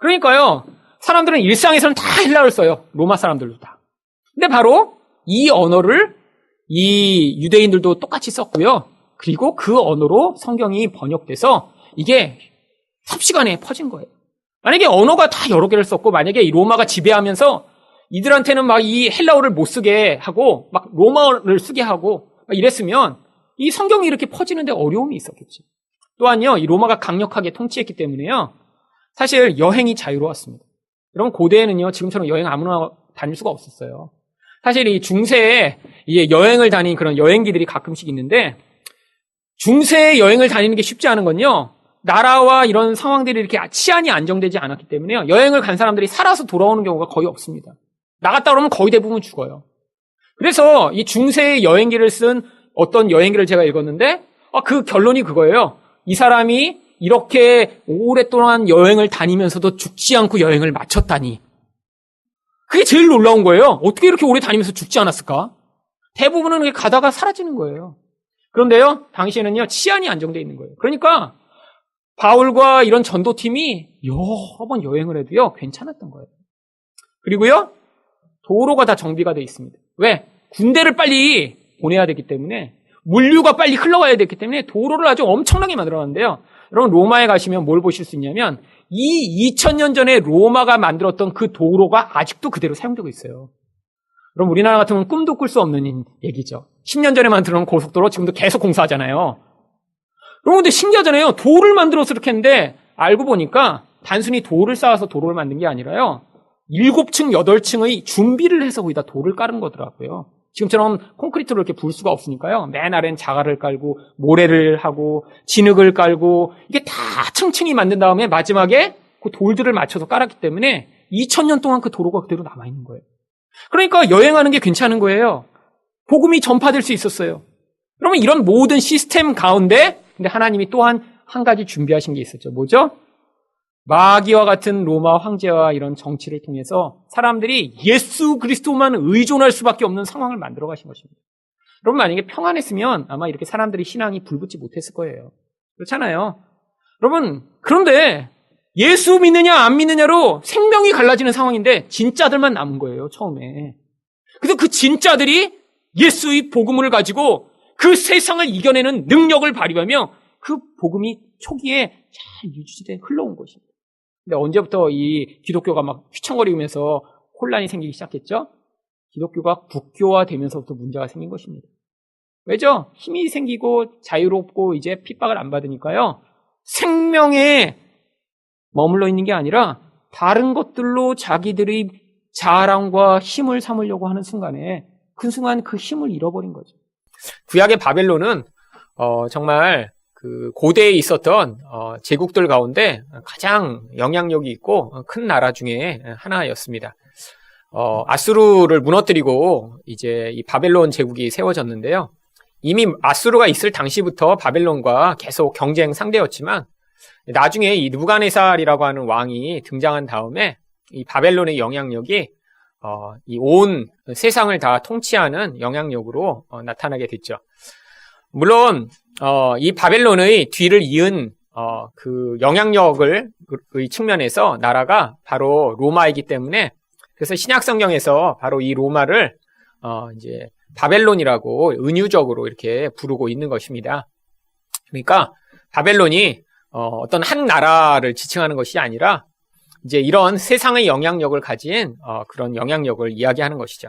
그러니까요, 사람들은 일상에서는 다 헬라어를 써요. 로마 사람들도 다. 근데 바로 이 언어를 이 유대인들도 똑같이 썼고요. 그리고 그 언어로 성경이 번역돼서 이게 삽시간에 퍼진 거예요. 만약에 언어가 다 여러 개를 썼고 만약에 이 로마가 지배하면서 이들한테는 막 이 헬라어를 못 쓰게 하고 막 로마어를 쓰게 하고 막 이랬으면 이 성경이 이렇게 퍼지는데 어려움이 있었겠죠. 또한요, 이 로마가 강력하게 통치했기 때문에요. 사실 여행이 자유로웠습니다. 여러분, 고대에는요, 지금처럼 여행 아무나 다닐 수가 없었어요. 사실 이 중세에 이제 여행을 다니는 그런 여행기들이 가끔씩 있는데 중세에 여행을 다니는 게 쉽지 않은 건요. 나라와 이런 상황들이 이렇게 치안이 안정되지 않았기 때문에요. 여행을 간 사람들이 살아서 돌아오는 경우가 거의 없습니다. 나갔다 그러면 거의 대부분 죽어요. 그래서 이 중세의 여행기를 쓴 어떤 여행기를 제가 읽었는데 그 결론이 그거예요. 이 사람이 이렇게 오랫동안 여행을 다니면서도 죽지 않고 여행을 마쳤다니. 그게 제일 놀라운 거예요. 어떻게 이렇게 오래 다니면서 죽지 않았을까? 대부분은 가다가 사라지는 거예요. 그런데요, 당시에는요, 치안이 안정되어 있는 거예요. 그러니까 바울과 이런 전도팀이 여러 번 여행을 해도요, 괜찮았던 거예요. 그리고요, 도로가 다 정비가 되어 있습니다. 왜? 군대를 빨리 보내야 되기 때문에, 물류가 빨리 흘러가야 되기 때문에 도로를 아주 엄청나게 만들어놨는데요. 여러분, 로마에 가시면 뭘 보실 수 있냐면 이 2000년 전에 로마가 만들었던 그 도로가 아직도 그대로 사용되고 있어요. 그럼 우리나라 같으면 꿈도 꿀 수 없는 얘기죠. 10년 전에 만들어놓은 고속도로 지금도 계속 공사하잖아요. 여러분, 근데 신기하잖아요. 도를 만들어서 이렇게 했는데 알고 보니까 단순히 돌을 쌓아서 도로를 만든 게 아니라요. 7층, 8층의 준비를 해서 거기다 돌을 깔은 거더라고요. 지금처럼 콘크리트로 이렇게 부을 수가 없으니까요. 맨 아래는 자갈을 깔고 모래를 하고 진흙을 깔고 이게 다 층층이 만든 다음에 마지막에 그 돌들을 맞춰서 깔았기 때문에 2000년 동안 그 도로가 그대로 남아있는 거예요. 그러니까 여행하는 게 괜찮은 거예요. 복음이 전파될 수 있었어요. 그러면 이런 모든 시스템 가운데 근데 하나님이 또한 한 가지 준비하신 게 있었죠. 뭐죠? 마귀와 같은 로마 황제와 이런 정치를 통해서 사람들이 예수 그리스도만 의존할 수밖에 없는 상황을 만들어 가신 것입니다. 여러분, 만약에 평안했으면 아마 이렇게 사람들이 신앙이 불붙지 못했을 거예요. 그렇잖아요. 여러분, 그런데 예수 믿느냐 안 믿느냐로 생명이 갈라지는 상황인데 진짜들만 남은 거예요, 처음에. 그래서 그 진짜들이 예수의 복음을 가지고 그 세상을 이겨내는 능력을 발휘하며 그 복음이 초기에 잘 유지돼 흘러온 것입니다. 근데 언제부터 이 기독교가 막 휘청거리면서 혼란이 생기기 시작했죠? 기독교가 국교화되면서부터 문제가 생긴 것입니다. 왜죠? 힘이 생기고 자유롭고 이제 핍박을 안 받으니까요. 생명에 머물러 있는 게 아니라 다른 것들로 자기들의 자랑과 힘을 삼으려고 하는 순간에 그 순간 그 힘을 잃어버린 거죠. 구약의 바벨론은 정말 그 고대에 있었던 제국들 가운데 가장 영향력이 있고 큰 나라 중에 하나였습니다. 아수르를 무너뜨리고 이제 이 바벨론 제국이 세워졌는데요. 이미 아수르가 있을 당시부터 바벨론과 계속 경쟁 상대였지만 나중에 이 느부갓네살이라고 하는 왕이 등장한 다음에 이 바벨론의 영향력이 이 온 세상을 다 통치하는 영향력으로 나타나게 됐죠. 물론 이 바벨론의 뒤를 이은 그 영향력을 의 측면에서 나라가 바로 로마이기 때문에 그래서 신약 성경에서 바로 이 로마를 이제 바벨론이라고 은유적으로 이렇게 부르고 있는 것입니다. 그러니까 바벨론이 어떤 한 나라를 지칭하는 것이 아니라 이제 이런 세상의 영향력을 가진 그런 영향력을 이야기하는 것이죠.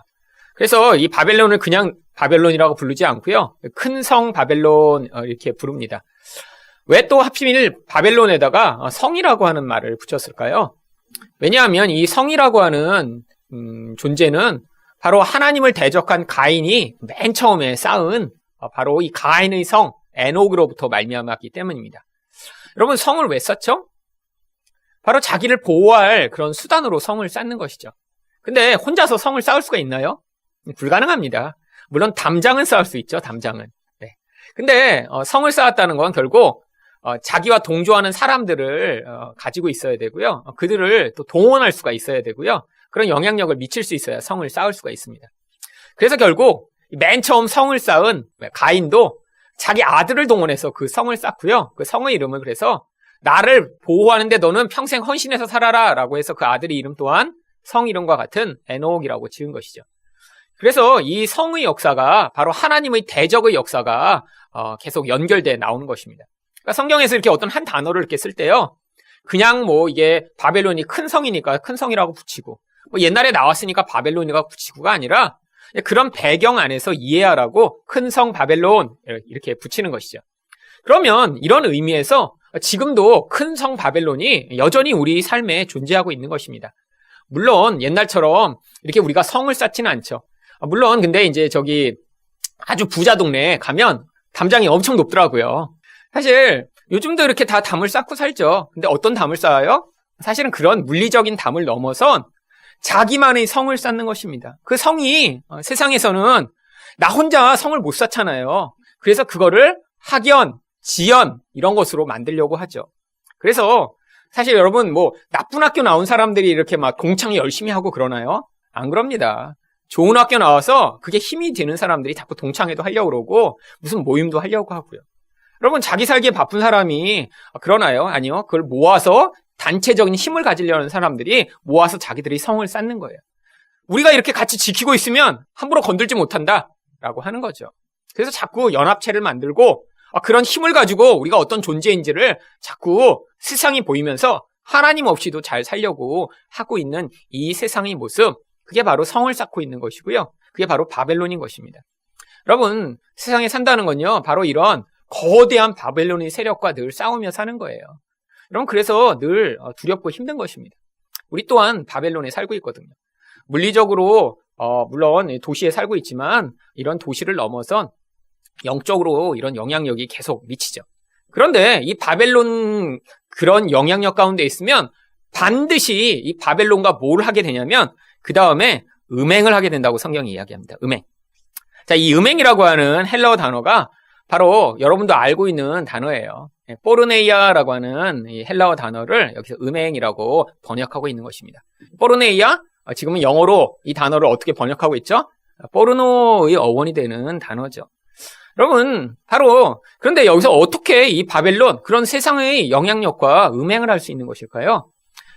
그래서 이 바벨론을 그냥 바벨론이라고 부르지 않고요. 큰 성 바벨론 이렇게 부릅니다. 왜 또 하필 바벨론에다가 성이라고 하는 말을 붙였을까요? 왜냐하면 이 성이라고 하는 존재는 바로 하나님을 대적한 가인이 맨 처음에 쌓은 바로 이 가인의 성 에녹으로부터 말미암았기 때문입니다. 여러분, 성을 왜 쌓죠? 바로 자기를 보호할 그런 수단으로 성을 쌓는 것이죠. 근데 혼자서 성을 쌓을 수가 있나요? 불가능합니다. 물론 담장은 쌓을 수 있죠. 담장은. 네. 근데 성을 쌓았다는 건 결국 자기와 동조하는 사람들을 가지고 있어야 되고요. 그들을 또 동원할 수가 있어야 되고요. 그런 영향력을 미칠 수 있어야 성을 쌓을 수가 있습니다. 그래서 결국 맨 처음 성을 쌓은 가인도 자기 아들을 동원해서 그 성을 쌓고요. 그 성의 이름을 그래서 나를 보호하는데 너는 평생 헌신해서 살아라 라고 해서 그 아들의 이름 또한 성 이름과 같은 에녹이라고 지은 것이죠. 그래서 이 성의 역사가 바로 하나님의 대적의 역사가 계속 연결돼 나오는 것입니다. 그러니까 성경에서 이렇게 어떤 한 단어를 이렇게 쓸 때요, 그냥 뭐 이게 바벨론이 큰 성이니까 큰 성이라고 붙이고, 뭐 옛날에 나왔으니까 바벨론이라고 붙이고가 아니라 그런 배경 안에서 이해하라고 큰 성 바벨론 이렇게 붙이는 것이죠. 그러면 이런 의미에서 지금도 큰 성 바벨론이 여전히 우리 삶에 존재하고 있는 것입니다. 물론 옛날처럼 이렇게 우리가 성을 쌓지는 않죠. 물론 근데 이제 저기 아주 부자 동네에 가면 담장이 엄청 높더라고요. 사실 요즘도 이렇게 다 담을 쌓고 살죠. 근데 어떤 담을 쌓아요? 사실은 그런 물리적인 담을 넘어선 자기만의 성을 쌓는 것입니다. 그 성이 세상에서는 나 혼자 성을 못 쌓잖아요. 그래서 그거를 학연, 지연 이런 것으로 만들려고 하죠. 그래서 사실 여러분 뭐 나쁜 학교 나온 사람들이 이렇게 막 공창 열심히 하고 그러나요? 안 그럽니다. 좋은 학교 나와서 그게 힘이 되는 사람들이 자꾸 동창회도 하려고 그러고 무슨 모임도 하려고 하고요. 여러분 자기 살기에 바쁜 사람이 그러나요? 아니요. 그걸 모아서 단체적인 힘을 가지려는 사람들이 모아서 자기들이 성을 쌓는 거예요. 우리가 이렇게 같이 지키고 있으면 함부로 건들지 못한다라고 하는 거죠. 그래서 자꾸 연합체를 만들고 그런 힘을 가지고 우리가 어떤 존재인지를 자꾸 세상이 보이면서 하나님 없이도 잘 살려고 하고 있는 이 세상의 모습, 그게 바로 성을 쌓고 있는 것이고요. 그게 바로 바벨론인 것입니다. 여러분, 세상에 산다는 건요, 바로 이런 거대한 바벨론의 세력과 늘 싸우며 사는 거예요. 여러분, 그래서 늘 두렵고 힘든 것입니다. 우리 또한 바벨론에 살고 있거든요. 물리적으로 물론 도시에 살고 있지만 이런 도시를 넘어선 영적으로 이런 영향력이 계속 미치죠. 그런데 이 바벨론 그런 영향력 가운데 있으면 반드시 이 바벨론과 뭘 하게 되냐면 그 다음에 음행을 하게 된다고 성경이 이야기합니다. 음행. 자, 이 음행이라고 하는 헬라어 단어가 바로 여러분도 알고 있는 단어예요. 포르네이아라고 하는 이 헬라어 단어를 여기서 음행이라고 번역하고 있는 것입니다. 포르네이아, 지금은 영어로 이 단어를 어떻게 번역하고 있죠? 포르노의 어원이 되는 단어죠. 여러분, 바로 그런데 여기서 어떻게 이 바벨론, 그런 세상의 영향력과 음행을 할 수 있는 것일까요?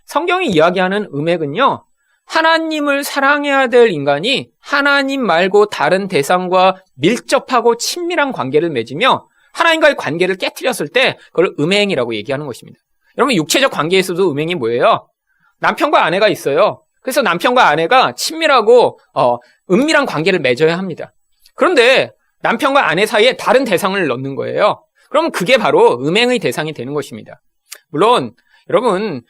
성경이 이야기하는 음행은요, 하나님을 사랑해야 될 인간이 하나님 말고 다른 대상과 밀접하고 친밀한 관계를 맺으며 하나님과의 관계를 깨트렸을 때 그걸 음행이라고 얘기하는 것입니다. 여러분, 육체적 관계에서도 음행이 뭐예요? 남편과 아내가 있어요. 그래서 남편과 아내가 친밀하고 은밀한 관계를 맺어야 합니다. 그런데 남편과 아내 사이에 다른 대상을 넣는 거예요. 그럼 그게 바로 음행의 대상이 되는 것입니다. 물론 여러분,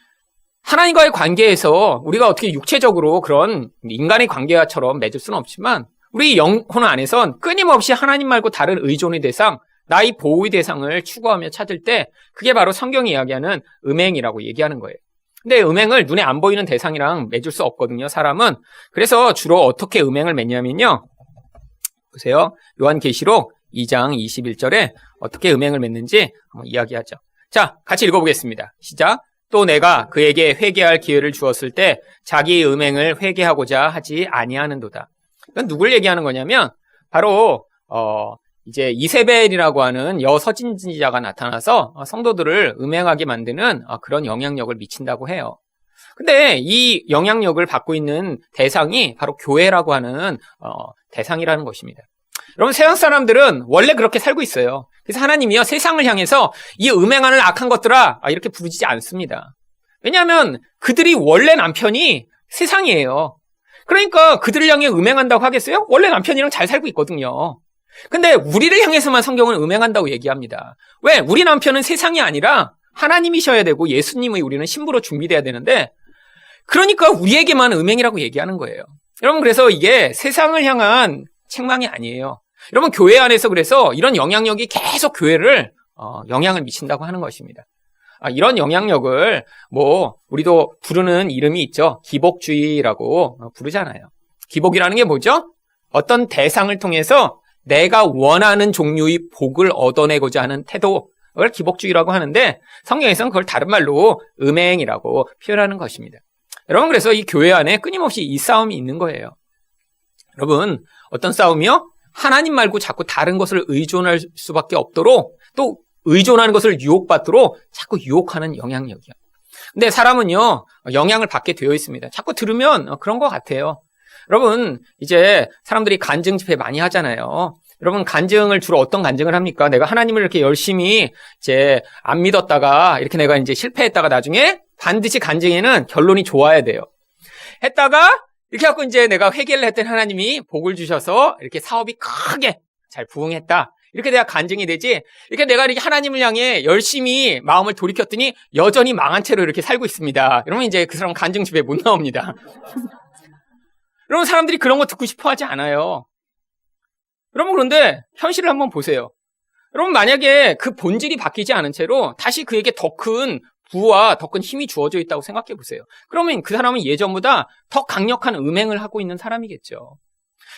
하나님과의 관계에서 우리가 어떻게 육체적으로 그런 인간의 관계와처럼 맺을 수는 없지만 우리 영혼 안에선 끊임없이 하나님 말고 다른 의존의 대상, 나의 보호의 대상을 추구하며 찾을 때 그게 바로 성경이 이야기하는 음행이라고 얘기하는 거예요. 근데 음행을 눈에 안 보이는 대상이랑 맺을 수 없거든요, 사람은. 그래서 주로 어떻게 음행을 맺냐면요. 보세요. 요한계시록 2장 21절에 어떻게 음행을 맺는지 한번 이야기하죠. 자, 같이 읽어보겠습니다. 시작. 또 내가 그에게 회개할 기회를 주었을 때 자기의 음행을 회개하고자 하지 아니하는도다. 이건 누굴 얘기하는 거냐면 바로 이제 이세벨이라고 하는 여서진지자가 나타나서 성도들을 음행하게 만드는 그런 영향력을 미친다고 해요. 근데 이 영향력을 받고 있는 대상이 바로 교회라고 하는 대상이라는 것입니다. 여러분, 세상 사람들은 원래 그렇게 살고 있어요. 그래서 하나님이요, 세상을 향해서 이 음행하는 악한 것들아 이렇게 부르지 않습니다. 왜냐하면 그들이 원래 남편이 세상이에요. 그러니까 그들을 향해 음행한다고 하겠어요? 원래 남편이랑 잘 살고 있거든요. 근데 우리를 향해서만 성경은 음행한다고 얘기합니다. 왜? 우리 남편은 세상이 아니라 하나님이셔야 되고 예수님의 우리는 신부로 준비돼야 되는데 그러니까 우리에게만 음행이라고 얘기하는 거예요. 여러분, 그래서 이게 세상을 향한 책망이 아니에요. 여러분, 교회 안에서 그래서 이런 영향력이 계속 교회를 영향을 미친다고 하는 것입니다. 이런 영향력을 우리도 부르는 이름이 있죠. 기복주의라고 부르잖아요. 기복이라는 게 뭐죠? 어떤 대상을 통해서 내가 원하는 종류의 복을 얻어내고자 하는 태도를 기복주의라고 하는데, 성경에서는 그걸 다른 말로 음행이라고 표현하는 것입니다. 여러분, 그래서 이 교회 안에 끊임없이 이 싸움이 있는 거예요. 여러분, 어떤 싸움이요? 하나님 말고 자꾸 다른 것을 의존할 수밖에 없도록, 또 의존하는 것을 유혹받도록 자꾸 유혹하는 영향력이요. 근데 사람은요, 영향을 받게 되어 있습니다. 자꾸 들으면 그런 것 같아요. 여러분, 이제 사람들이 간증 집회 많이 하잖아요. 여러분, 간증을 주로 어떤 간증을 합니까? 내가 하나님을 이렇게 열심히 이제 안 믿었다가 이렇게 내가 이제 실패했다가 나중에 반드시 간증에는 결론이 좋아야 돼요. 했다가 이렇게 하고 이제 내가 회개를 했더니 하나님이 복을 주셔서 이렇게 사업이 크게 잘 부흥했다. 이렇게 내가 간증이 되지. 이렇게 내가 이렇게 하나님을 향해 열심히 마음을 돌이켰더니 여전히 망한 채로 이렇게 살고 있습니다. 여러분, 이제 그 사람 간증 집에 못 나옵니다. 여러분, 사람들이 그런 거 듣고 싶어 하지 않아요. 여러분, 그런데 현실을 한번 보세요. 여러분, 만약에 그 본질이 바뀌지 않은 채로 다시 그에게 더 큰 부와 더 큰 힘이 주어져 있다고 생각해 보세요. 그러면 그 사람은 예전보다 더 강력한 음행을 하고 있는 사람이겠죠.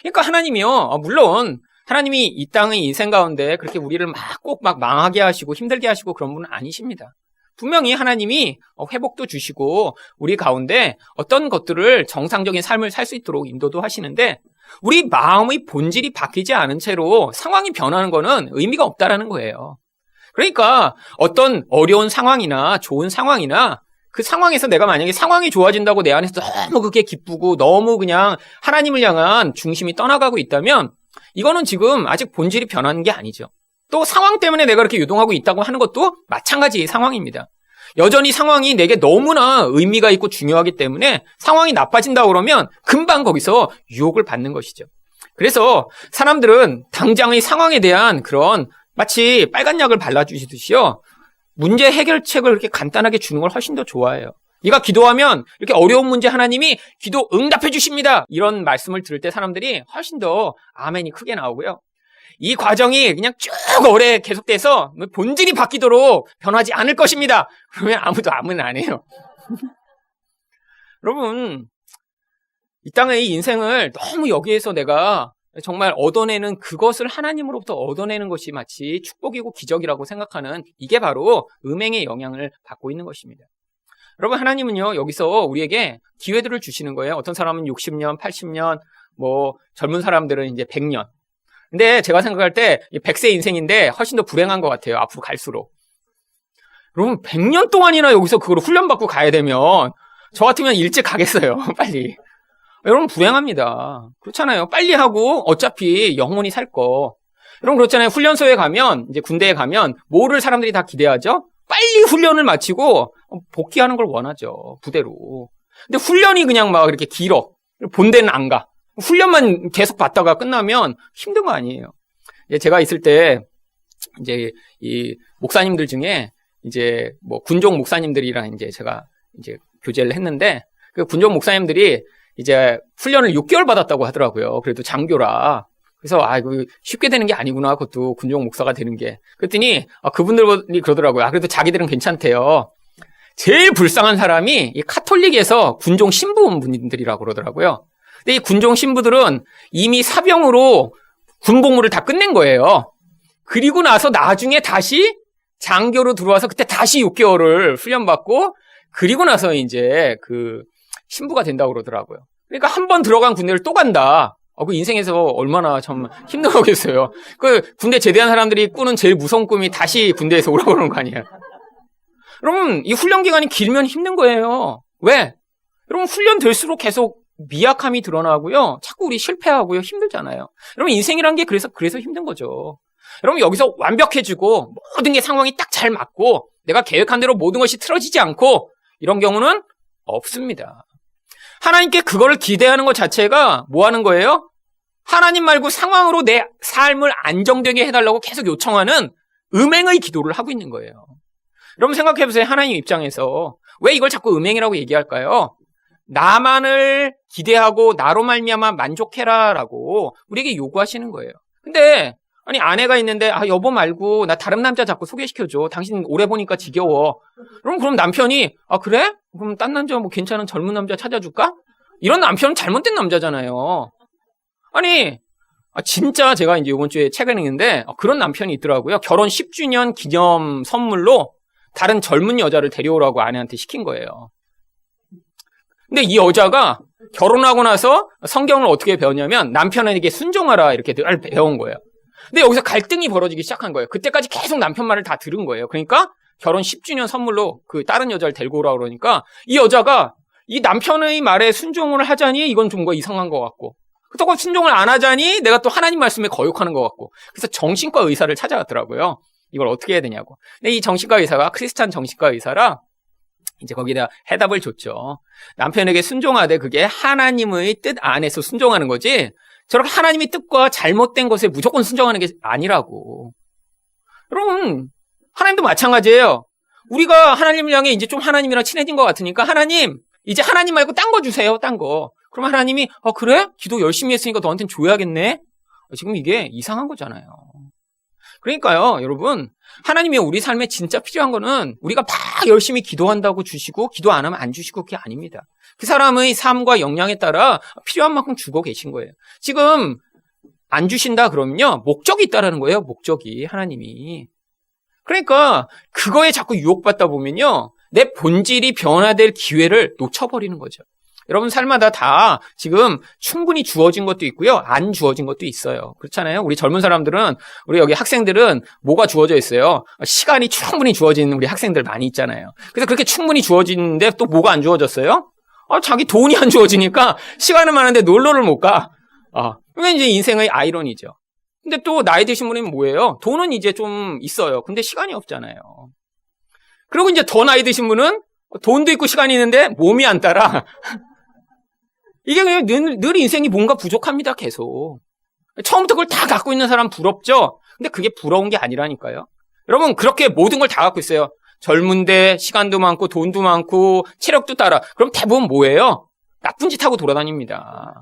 그러니까 하나님이요, 물론 하나님이 이 땅의 인생 가운데 그렇게 우리를 꼭 망하게 하시고 힘들게 하시고 그런 분은 아니십니다. 분명히 하나님이 회복도 주시고 우리 가운데 어떤 것들을 정상적인 삶을 살 수 있도록 인도도 하시는데, 우리 마음의 본질이 바뀌지 않은 채로 상황이 변하는 거는 의미가 없다라는 거예요. 그러니까 어떤 어려운 상황이나 좋은 상황이나 그 상황에서 내가 만약에 상황이 좋아진다고 내 안에서 너무 그게 기쁘고 너무 그냥 하나님을 향한 중심이 떠나가고 있다면 이거는 지금 아직 본질이 변하는 게 아니죠. 또 상황 때문에 내가 이렇게 요동하고 있다고 하는 것도 마찬가지의 상황입니다. 여전히 상황이 내게 너무나 의미가 있고 중요하기 때문에 상황이 나빠진다 그러면 금방 거기서 유혹을 받는 것이죠. 그래서 사람들은 당장의 상황에 대한 그런 마치 빨간 약을 발라주시듯이요, 문제 해결책을 이렇게 간단하게 주는 걸 훨씬 더 좋아해요. 네가 기도하면 이렇게 어려운 문제 하나님이 기도 응답해 주십니다. 이런 말씀을 들을 때 사람들이 훨씬 더 아멘이 크게 나오고요. 이 과정이 그냥 쭉 오래 계속돼서 본질이 바뀌도록 변하지 않을 것입니다. 그러면 아무도 아멘 안 해요. 여러분, 이 땅의 인생을 너무 여기에서 내가 정말 얻어내는 그것을 하나님으로부터 얻어내는 것이 마치 축복이고 기적이라고 생각하는, 이게 바로 음행의 영향을 받고 있는 것입니다. 여러분, 하나님은요, 여기서 우리에게 기회들을 주시는 거예요. 어떤 사람은 60년, 80년, 젊은 사람들은 이제 100년. 근데 제가 생각할 때 100세 인생인데 훨씬 더 불행한 것 같아요. 앞으로 갈수록. 여러분, 100년 동안이나 여기서 그걸 훈련받고 가야 되면 저 같으면 일찍 가겠어요. 빨리. 여러분, 불행합니다. 그렇잖아요. 빨리 하고 어차피 영원히 살 거. 여러분, 그렇잖아요. 훈련소에 가면, 이제 군대에 가면 뭐를 사람들이 다 기대하죠? 빨리 훈련을 마치고 복귀하는 걸 원하죠. 부대로. 근데 훈련이 그냥 막 이렇게 길어. 본대는 안 가. 훈련만 계속 받다가 끝나면 힘든 거 아니에요. 제가 있을 때 이제 이 목사님들 중에 이제 군종 목사님들이랑 이제 제가 이제 교제를 했는데, 그 군종 목사님들이 이제 훈련을 6개월 받았다고 하더라고요. 그래도 장교라. 그래서 이거 쉽게 되는 게 아니구나. 그것도 군종 목사가 되는 게. 그랬더니 그분들이 그러더라고요. 그래도 자기들은 괜찮대요. 제일 불쌍한 사람이 이 카톨릭에서 군종 신부분들이라고 그러더라고요. 근데 이 군종 신부들은 이미 사병으로 군복무를 다 끝낸 거예요. 그리고 나서 나중에 다시 장교로 들어와서 그때 다시 6개월을 훈련받고, 그리고 나서 이제 그 신부가 된다고 그러더라고요. 그러니까 한 번 들어간 군대를 또 간다. 그 인생에서 얼마나 참 힘든 거겠어요. 그 군대 제대한 사람들이 꾸는 제일 무서운 꿈이 다시 군대에서 오라고 그러는 거 아니에요. 여러분, 이 훈련 기간이 길면 힘든 거예요. 왜? 여러분, 훈련 될수록 계속 미약함이 드러나고요. 자꾸 우리 실패하고요. 힘들잖아요. 여러분, 인생이란 게 그래서 힘든 거죠. 여러분, 여기서 완벽해지고 모든 게 상황이 딱 잘 맞고 내가 계획한 대로 모든 것이 틀어지지 않고 이런 경우는 없습니다. 하나님께 그거를 기대하는 것 자체가 뭐 하는 거예요? 하나님 말고 상황으로 내 삶을 안정되게 해달라고 계속 요청하는 음행의 기도를 하고 있는 거예요. 여러분, 생각해보세요. 하나님 입장에서 왜 이걸 자꾸 음행이라고 얘기할까요? 나만을 기대하고 나로 말미암아 만족해라라고 우리에게 요구하시는 거예요. 근데 아니 아내가 있는데 여보 말고 나 다른 남자 자꾸 소개시켜줘. 당신 오래 보니까 지겨워. 그럼 남편이 그래? 그럼 딴 남자 뭐 괜찮은 젊은 남자 찾아줄까? 이런 남편은 잘못된 남자잖아요. 아니 진짜 제가 이제 이번 주에 책을 읽는데 그런 남편이 있더라고요. 결혼 10주년 기념 선물로 다른 젊은 여자를 데려오라고 아내한테 시킨 거예요. 근데 이 여자가 결혼하고 나서 성경을 어떻게 배웠냐면 남편에게 순종하라 이렇게 늘 배운 거예요. 근데 여기서 갈등이 벌어지기 시작한 거예요. 그때까지 계속 남편 말을 다 들은 거예요. 그러니까 결혼 10주년 선물로 그 다른 여자를 데리고 오라고 그러니까 이 여자가 이 남편의 말에 순종을 하자니 이건 좀 이상한 것 같고 또 순종을 안 하자니 내가 또 하나님 말씀에 거역하는 것 같고 그래서 정신과 의사를 찾아갔더라고요. 이걸 어떻게 해야 되냐고. 근데 이 정신과 의사가 크리스찬 정신과 의사라 이제 거기다 해답을 줬죠. 남편에게 순종하되 그게 하나님의 뜻 안에서 순종하는 거지 저렇게 하나님의 뜻과 잘못된 것에 무조건 순종하는 게 아니라고. 여러분 하나님도 마찬가지예요. 우리가 하나님을 향해 이제 좀 하나님이랑 친해진 것 같으니까 하나님 이제 하나님 말고 딴 거 주세요. 딴 거. 그럼 하나님이 그래? 기도 열심히 했으니까 너한테는 줘야겠네. 지금 이게 이상한 거잖아요. 그러니까요 여러분 하나님이 우리 삶에 진짜 필요한 거는 우리가 막 열심히 기도한다고 주시고 기도 안 하면 안 주시고 그게 아닙니다. 그 사람의 삶과 역량에 따라 필요한 만큼 주고 계신 거예요. 지금 안 주신다 그러면요 목적이 있다라는 거예요. 목적이 하나님이. 그러니까 그거에 자꾸 유혹받다 보면요 내 본질이 변화될 기회를 놓쳐버리는 거죠. 여러분 삶마다 다 지금 충분히 주어진 것도 있고요. 안 주어진 것도 있어요. 그렇잖아요. 우리 젊은 사람들은 우리 여기 학생들은 뭐가 주어져 있어요. 시간이 충분히 주어진 우리 학생들 많이 있잖아요. 그래서 그렇게 충분히 주어지는데 또 뭐가 안 주어졌어요? 자기 돈이 안 주어지니까 시간은 많은데 놀러를 못 가. 그게 이제 인생의 아이러니죠. 근데 또 나이 드신 분은 뭐예요? 돈은 이제 좀 있어요. 근데 시간이 없잖아요. 그리고 이제 더 나이 드신 분은 돈도 있고 시간이 있는데 몸이 안 따라. 이게 그냥 늘 인생이 뭔가 부족합니다, 계속. 처음부터 그걸 다 갖고 있는 사람 부럽죠? 근데 그게 부러운 게 아니라니까요. 여러분, 그렇게 모든 걸 다 갖고 있어요. 젊은데 시간도 많고 돈도 많고 체력도 따라. 그럼 대부분 뭐예요? 나쁜 짓 하고 돌아다닙니다.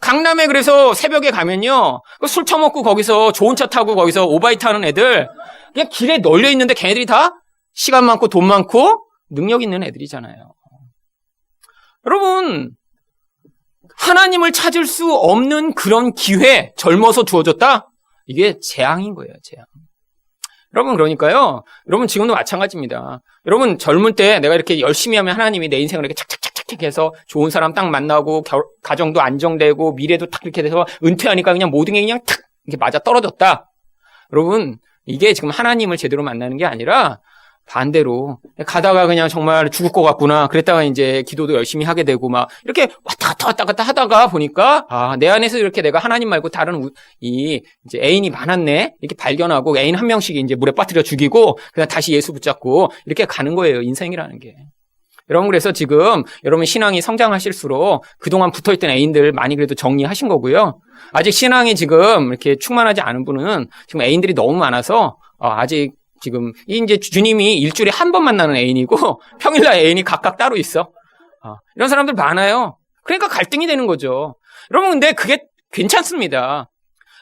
강남에 그래서 새벽에 가면요. 술 처먹고 거기서 좋은 차 타고 거기서 오바이트 하는 애들 그냥 길에 널려 있는데 걔네들이 다 시간 많고 돈 많고 능력 있는 애들이잖아요. 여러분, 하나님을 찾을 수 없는 그런 기회, 젊어서 주어졌다? 이게 재앙인 거예요, 재앙. 여러분, 그러니까요. 여러분, 지금도 마찬가지입니다. 여러분, 젊을 때 내가 이렇게 열심히 하면 하나님이 내 인생을 이렇게 착착착착 해서 좋은 사람 딱 만나고, 가정도 안정되고, 미래도 탁 이렇게 돼서 은퇴하니까 그냥 모든 게 그냥 탁 이렇게 맞아 떨어졌다. 여러분, 이게 지금 하나님을 제대로 만나는 게 아니라, 반대로 가다가 그냥 정말 죽을 것 같구나. 그랬다가 이제 기도도 열심히 하게 되고 막 이렇게 왔다 갔다 하다가 보니까 내 안에서 이렇게 내가 하나님 말고 다른 이제 애인이 많았네. 이렇게 발견하고 애인 한 명씩 이제 물에 빠뜨려 죽이고 그다음 다시 예수 붙잡고 이렇게 가는 거예요. 인생이라는 게. 여러분 그래서 지금 여러분 신앙이 성장하실수록 그동안 붙어있던 애인들 많이 그래도 정리하신 거고요. 아직 신앙이 지금 이렇게 충만하지 않은 분은 지금 애인들이 너무 많아서 아직 지금 이제 주님이 일주일에 한 번 만나는 애인이고 평일날 애인이 각각 따로 있어. 이런 사람들 많아요. 그러니까 갈등이 되는 거죠. 여러분 근데 그게 괜찮습니다.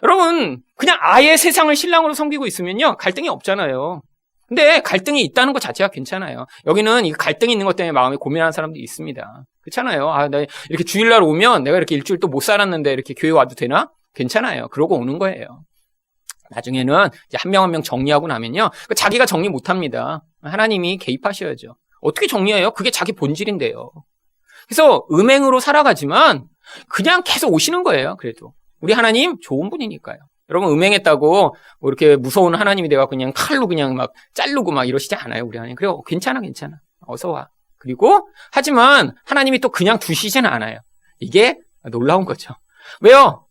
여러분 그냥 아예 세상을 신랑으로 섬기고 있으면요 갈등이 없잖아요. 근데 갈등이 있다는 것 자체가 괜찮아요. 여기는 이 갈등이 있는 것 때문에 마음이 고민하는 사람도 있습니다. 그렇잖아요. 나 이렇게 주일날 오면 내가 이렇게 일주일 또 못 살았는데 이렇게 교회 와도 되나? 괜찮아요. 그러고 오는 거예요. 나중에는 이제 한 명 한 명 정리하고 나면요. 자기가 정리 못 합니다. 하나님이 개입하셔야죠. 어떻게 정리해요? 그게 자기 본질인데요. 그래서 음행으로 살아가지만 그냥 계속 오시는 거예요. 그래도. 우리 하나님 좋은 분이니까요. 여러분 음행했다고 뭐 이렇게 무서운 하나님이 돼갖고 그냥 칼로 그냥 막 자르고 막 이러시지 않아요. 우리 하나님. 그래요. 괜찮아. 어서 와. 그리고 하지만 하나님이 또 그냥 두시지는 않아요. 이게 놀라운 거죠. 왜요?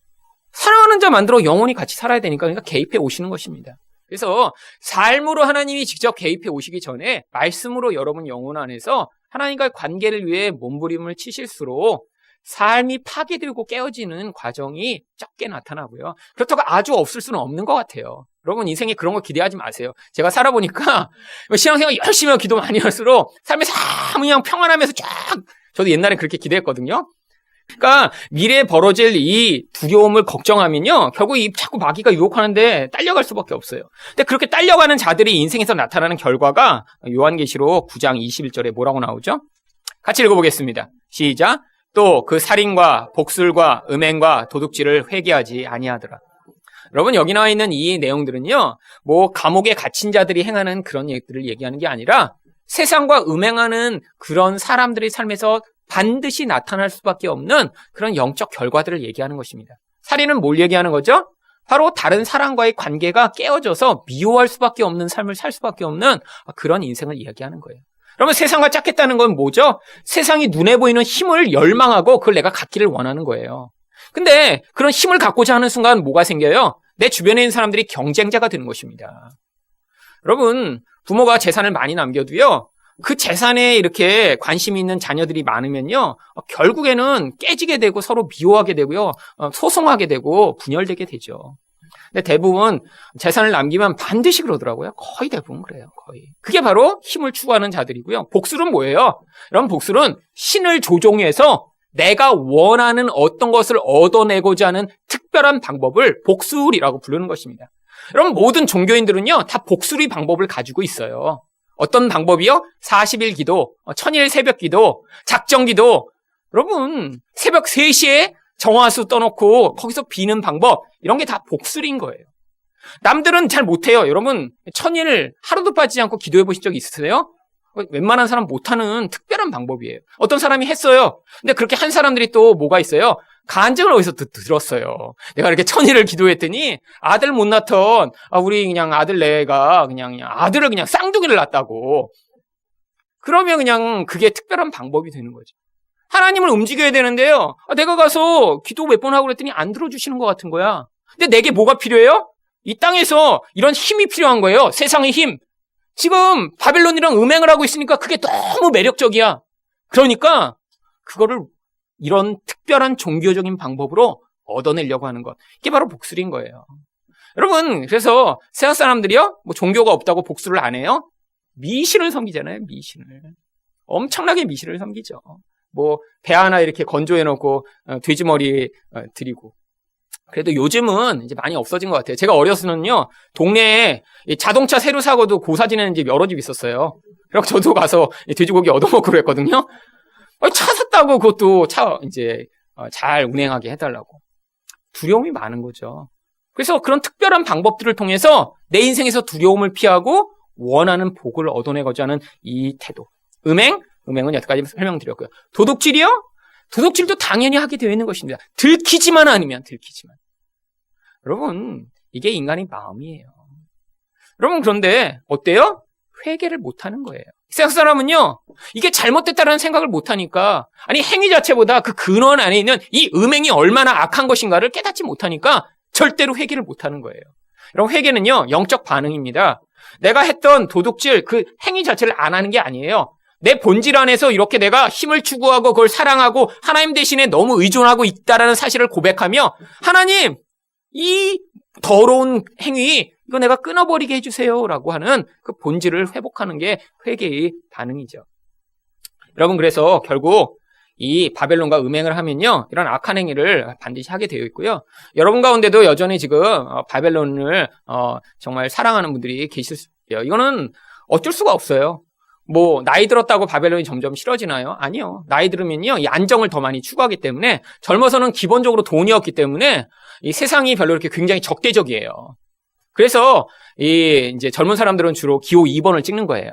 사랑하는 자 만들어 영원히 같이 살아야 되니까 그러니까 개입해 오시는 것입니다. 그래서 삶으로 하나님이 직접 개입해 오시기 전에 말씀으로 여러분 영혼 안에서 하나님과의 관계를 위해 몸부림을 치실수록 삶이 파괴되고 깨어지는 과정이 적게 나타나고요. 그렇다고 아주 없을 수는 없는 것 같아요. 여러분 인생에 그런 거 기대하지 마세요. 제가 살아보니까 신앙생활 열심히 하고 기도 많이 할수록 삶이 참 그냥 평안하면서 쫙 저도 옛날에 그렇게 기대했거든요. 그러니까 미래에 벌어질 이 두려움을 걱정하면요, 결국 이 자꾸 마귀가 유혹하는데 딸려갈 수밖에 없어요. 근데 그렇게 딸려가는 자들이 인생에서 나타나는 결과가 요한계시록 9장 21절에 뭐라고 나오죠? 같이 읽어보겠습니다. 시작. 또 그 살인과 복술과 음행과 도둑질을 회개하지 아니하더라. 여러분, 여기 나와 있는 이 내용들은요, 뭐 감옥에 갇힌 자들이 행하는 그런 얘기들을 얘기하는 게 아니라 세상과 음행하는 그런 사람들의 삶에서 반드시 나타날 수밖에 없는 그런 영적 결과들을 얘기하는 것입니다. 살인은 뭘 얘기하는 거죠? 바로 다른 사람과의 관계가 깨어져서 미워할 수밖에 없는 삶을 살 수밖에 없는 그런 인생을 이야기하는 거예요. 그러면 세상과 짝겠다는 건 뭐죠? 세상이 눈에 보이는 힘을 열망하고 그걸 내가 갖기를 원하는 거예요. 근데 그런 힘을 갖고자 하는 순간 뭐가 생겨요? 내 주변에 있는 사람들이 경쟁자가 되는 것입니다. 여러분, 부모가 재산을 많이 남겨도요, 그 재산에 이렇게 관심이 있는 자녀들이 많으면요, 결국에는 깨지게 되고 서로 미워하게 되고요, 소송하게 되고 분열되게 되죠. 근데 대부분 재산을 남기면 반드시 그러더라고요. 거의 대부분 그래요. 거의. 그게 바로 힘을 추구하는 자들이고요. 복술은 뭐예요? 여러분, 복술은 신을 조종해서 내가 원하는 어떤 것을 얻어내고자 하는 특별한 방법을 복술이라고 부르는 것입니다. 여러분, 모든 종교인들은요, 다 복술의 방법을 가지고 있어요. 어떤 방법이요? 40일 기도, 천일 새벽 기도, 작정 기도. 여러분, 새벽 3시에 정화수 떠놓고 거기서 비는 방법, 이런 게 다 복술인 거예요. 남들은 잘 못해요. 여러분, 천일 하루도 빠지지 않고 기도해 보신 적 있으세요? 웬만한 사람 못하는 특별한 방법이에요. 어떤 사람이 했어요. 근데 그렇게 한 사람들이 또 뭐가 있어요? 간증을 어디서 들었어요. 내가 이렇게 천일을 기도했더니 아들 못 낳던 우리 그냥 아들 내가 그냥 아들을 그냥 쌍둥이를 낳았다고. 그러면 그냥 그게 특별한 방법이 되는 거죠. 하나님을 움직여야 되는데요, 내가 가서 기도 몇 번 하고 그랬더니 안 들어주시는 것 같은 거야. 근데 내게 뭐가 필요해요? 이 땅에서 이런 힘이 필요한 거예요. 세상의 힘. 지금 바벨론이랑 음행을 하고 있으니까 그게 너무 매력적이야. 그러니까 그거를 이런 특별한 종교적인 방법으로 얻어내려고 하는 것. 이게 바로 복술인 거예요. 여러분, 그래서 세상 사람들이요, 뭐 종교가 없다고 복술을 안 해요? 미신을 섬기잖아요, 미신을. 엄청나게 미신을 섬기죠. 뭐 배 하나 이렇게 건조해놓고 돼지머리 드리고. 그래도 요즘은 이제 많이 없어진 것 같아요. 제가 어렸을 때는요, 동네에 자동차 새로 사고도 고사 지내는 집 여러 집 있었어요. 그래서 저도 가서 돼지고기 얻어먹고 그랬거든요. 차 샀다고 그것도 차 이제 잘 운행하게 해달라고. 두려움이 많은 거죠. 그래서 그런 특별한 방법들을 통해서 내 인생에서 두려움을 피하고 원하는 복을 얻어내고자 하는 이 태도. 음행은 여기까지 설명드렸고요. 도둑질이요? 도둑질도 당연히 하게 되어 있는 것입니다. 들키지만 않으면. 여러분, 이게 인간의 마음이에요. 여러분, 그런데 어때요? 회개를 못하는 거예요. 세상 사람은요, 이게 잘못됐다는 생각을 못하니까, 아니 행위 자체보다 그 근원 안에 있는 이 음행이 얼마나 악한 것인가를 깨닫지 못하니까 절대로 회개를 못하는 거예요. 여러분, 회개는요, 영적 반응입니다. 내가 했던 도둑질, 그 행위 자체를 안 하는 게 아니에요. 내 본질 안에서 이렇게 내가 힘을 추구하고 그걸 사랑하고 하나님 대신에 너무 의존하고 있다라는 사실을 고백하며, 하나님, 이 더러운 행위, 이거 내가 끊어버리게 해주세요라고 하는 그 본질을 회복하는 게 회개의 반응이죠. 여러분, 그래서 결국 이 바벨론과 음행을 하면요, 이런 악한 행위를 반드시 하게 되어 있고요. 여러분 가운데도 여전히 지금 바벨론을 정말 사랑하는 분들이 계실 수 있어요. 이거는 어쩔 수가 없어요. 뭐 나이 들었다고 바벨론이 점점 싫어지나요? 아니요. 나이 들으면요, 이 안정을 더 많이 추구하기 때문에, 젊어서는 기본적으로 돈이 없기 때문에 이 세상이 별로 이렇게 굉장히 적대적이에요. 그래서 이제 젊은 사람들은 주로 기호 2번을 찍는 거예요.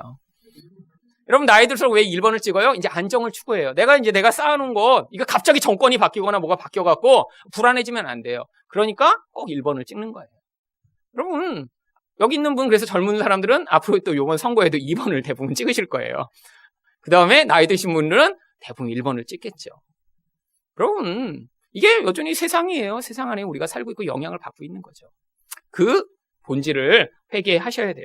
여러분, 나이 들수록 왜 1번을 찍어요? 이제 안정을 추구해요. 내가 쌓아놓은 거, 이거 갑자기 정권이 바뀌거나 뭐가 바뀌어갖고 불안해지면 안 돼요. 그러니까 꼭 1번을 찍는 거예요. 여러분, 여기 있는 분, 그래서 젊은 사람들은 앞으로 또 이번 선거에도 2번을 대부분 찍으실 거예요. 그 다음에 나이 드신 분들은 대부분 1번을 찍겠죠. 여러분, 이게 여전히 세상이에요. 세상 안에 우리가 살고 있고 영향을 받고 있는 거죠. 그 본질을 회개하셔야 돼요.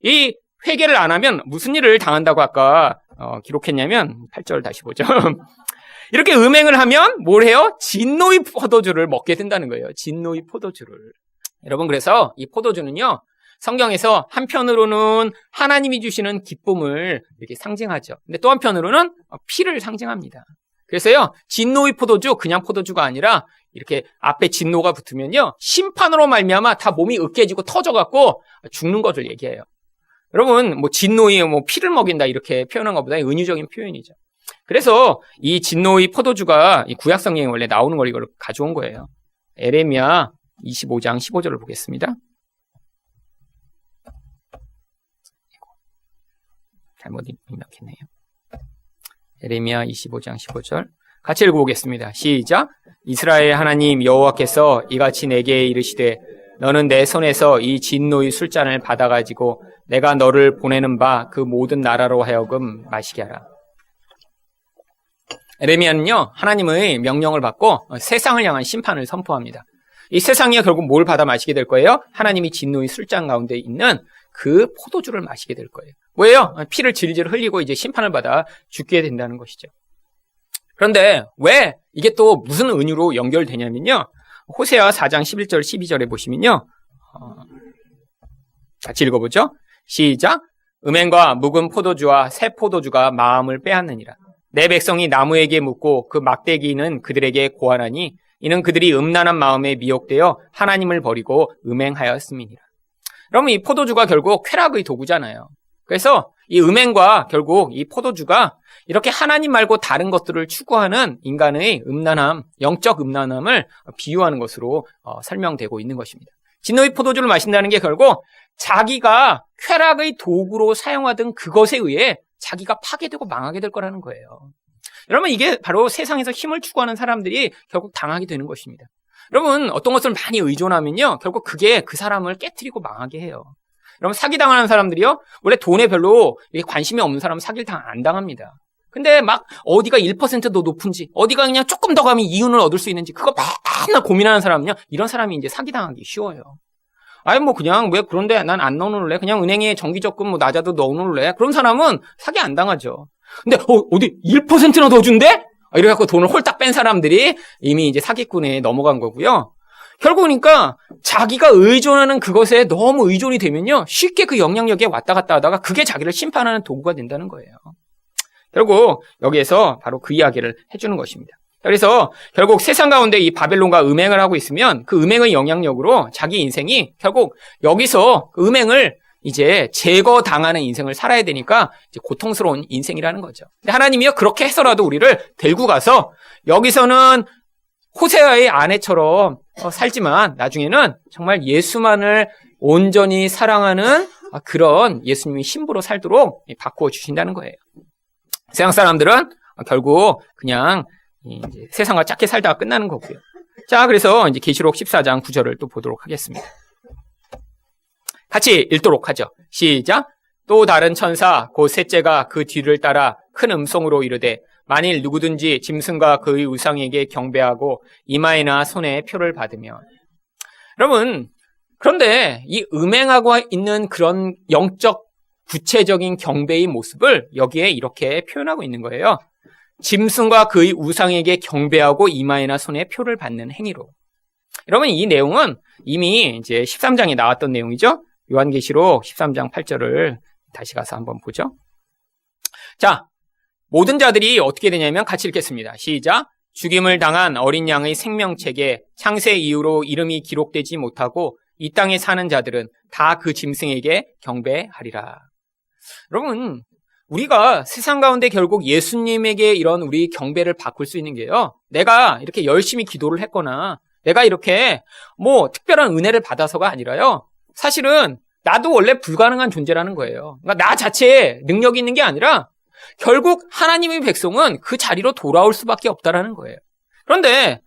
이 회개를 안 하면 무슨 일을 당한다고 아까 기록했냐면 8절 다시 보죠. 이렇게 음행을 하면 뭘 해요? 진노의 포도주를 먹게 된다는 거예요. 진노의 포도주를. 여러분, 그래서 이 포도주는요, 성경에서 한편으로는 하나님이 주시는 기쁨을 이렇게 상징하죠. 근데 또 한편으로는 피를 상징합니다. 그래서요, 진노의 포도주, 그냥 포도주가 아니라 이렇게 앞에 진노가 붙으면요, 심판으로 말미암아 다 몸이 으깨지고 터져갖고 죽는 것을 얘기해요. 여러분, 뭐 진노의 피를 먹인다 이렇게 표현한 것보다 은유적인 표현이죠. 그래서 이 진노의 포도주가 이 구약 성경에 원래 나오는 걸 이걸 가져온 거예요. 에레미야 25장 15절을 보겠습니다. 잘못 입력했네요. 에레미야 25장 15절 같이 읽어보겠습니다. 시작. 이스라엘 하나님 여호와께서 이같이 내게 이르시되 너는 내 손에서 이 진노의 술잔을 받아가지고 내가 너를 보내는 바 그 모든 나라로 하여금 마시게 하라. 에레미야는요, 하나님의 명령을 받고 세상을 향한 심판을 선포합니다. 이 세상이 결국 뭘 받아 마시게 될 거예요? 하나님이 진노의 술잔 가운데 있는 그 포도주를 마시게 될 거예요. 왜요? 피를 질질 흘리고 이제 심판을 받아 죽게 된다는 것이죠. 그런데 왜 이게 또 무슨 은유로 연결되냐면요. 호세아 4장 11절 12절에 보시면요. 같이 읽어보죠. 시작. 음행과 묵은 포도주와 새 포도주가 마음을 빼앗느니라. 내 백성이 나무에게 묻고 그 막대기는 그들에게 고하나니 이는 그들이 음란한 마음에 미혹되어 하나님을 버리고 음행하였음이니라. 그러면 이 포도주가 결국 쾌락의 도구잖아요. 그래서 이 음행과 결국 이 포도주가 이렇게 하나님 말고 다른 것들을 추구하는 인간의 음란함, 영적 음란함을 비유하는 것으로 설명되고 있는 것입니다. 진노의 포도주를 마신다는 게 결국 자기가 쾌락의 도구로 사용하던 그것에 의해 자기가 파괴되고 망하게 될 거라는 거예요. 여러분, 이게 바로 세상에서 힘을 추구하는 사람들이 결국 당하게 되는 것입니다. 여러분, 어떤 것을 많이 의존하면요, 결국 그게 그 사람을 깨트리고 망하게 해요. 여러분, 사기당하는 사람들이요, 원래 돈에 별로 관심이 없는 사람은 사기를 안 당합니다. 근데 막 어디가 1%더 높은지, 어디가 그냥 조금 더 가면 이윤을 얻을 수 있는지 그거 맨날 고민하는 사람은요, 이런 사람이 이제 사기당하기 쉬워요. 아니 뭐 그냥 왜 그런데 난 안 넣어놓을래? 그냥 은행에 정기적금 낮아도 넣어놓을래? 그런 사람은 사기 안 당하죠. 근데 어디 1%나 더 준대? 이래 갖고 돈을 홀딱 뺀 사람들이 이미 이제 사기꾼에 넘어간 거고요. 결국 그러니까 자기가 의존하는 그것에 너무 의존이 되면요, 쉽게 그 영향력에 왔다 갔다 하다가 그게 자기를 심판하는 도구가 된다는 거예요. 결국 여기에서 바로 그 이야기를 해주는 것입니다. 그래서 결국 세상 가운데 이 바벨론과 음행을 하고 있으면 그 음행의 영향력으로 자기 인생이 결국 여기서 그 음행을 이제 제거당하는 인생을 살아야 되니까 이제 고통스러운 인생이라는 거죠. 근데 하나님이요, 그렇게 해서라도 우리를 데리고 가서 여기서는 호세아의 아내처럼 살지만 나중에는 정말 예수만을 온전히 사랑하는 그런 예수님의 신부로 살도록 바꾸어 주신다는 거예요. 세상 사람들은 결국 그냥 이제 세상과 작게 살다가 끝나는 거고요. 자, 그래서 이제 계시록 14장 9절을 또 보도록 하겠습니다. 같이 읽도록 하죠. 시작. 또 다른 천사 곧 셋째가 그 뒤를 따라 큰 음성으로 이르되 만일 누구든지 짐승과 그의 우상에게 경배하고 이마에나 손에 표를 받으면. 여러분, 그런데 이 음행하고 있는 그런 영적 구체적인 경배의 모습을 여기에 이렇게 표현하고 있는 거예요. 짐승과 그의 우상에게 경배하고 이마에나 손에 표를 받는 행위로. 여러분, 이 내용은 이미 이제 13장에 나왔던 내용이죠. 요한계시록 13장 8절을 다시 가서 한번 보죠. 자, 모든 자들이 어떻게 되냐면 같이 읽겠습니다. 시작. 죽임을 당한 어린 양의 생명책에 창세 이후로 이름이 기록되지 못하고 이 땅에 사는 자들은 다 그 짐승에게 경배하리라. 여러분, 우리가 세상 가운데 결국 예수님에게 이런 우리 경배를 바꿀 수 있는 게요, 내가 이렇게 열심히 기도를 했거나 내가 이렇게 뭐 특별한 은혜를 받아서가 아니라요, 사실은 나도 원래 불가능한 존재라는 거예요. 그러니까 나 자체에 능력이 있는 게 아니라 결국 하나님의 백성은 그 자리로 돌아올 수밖에 없다라는 거예요. 그런데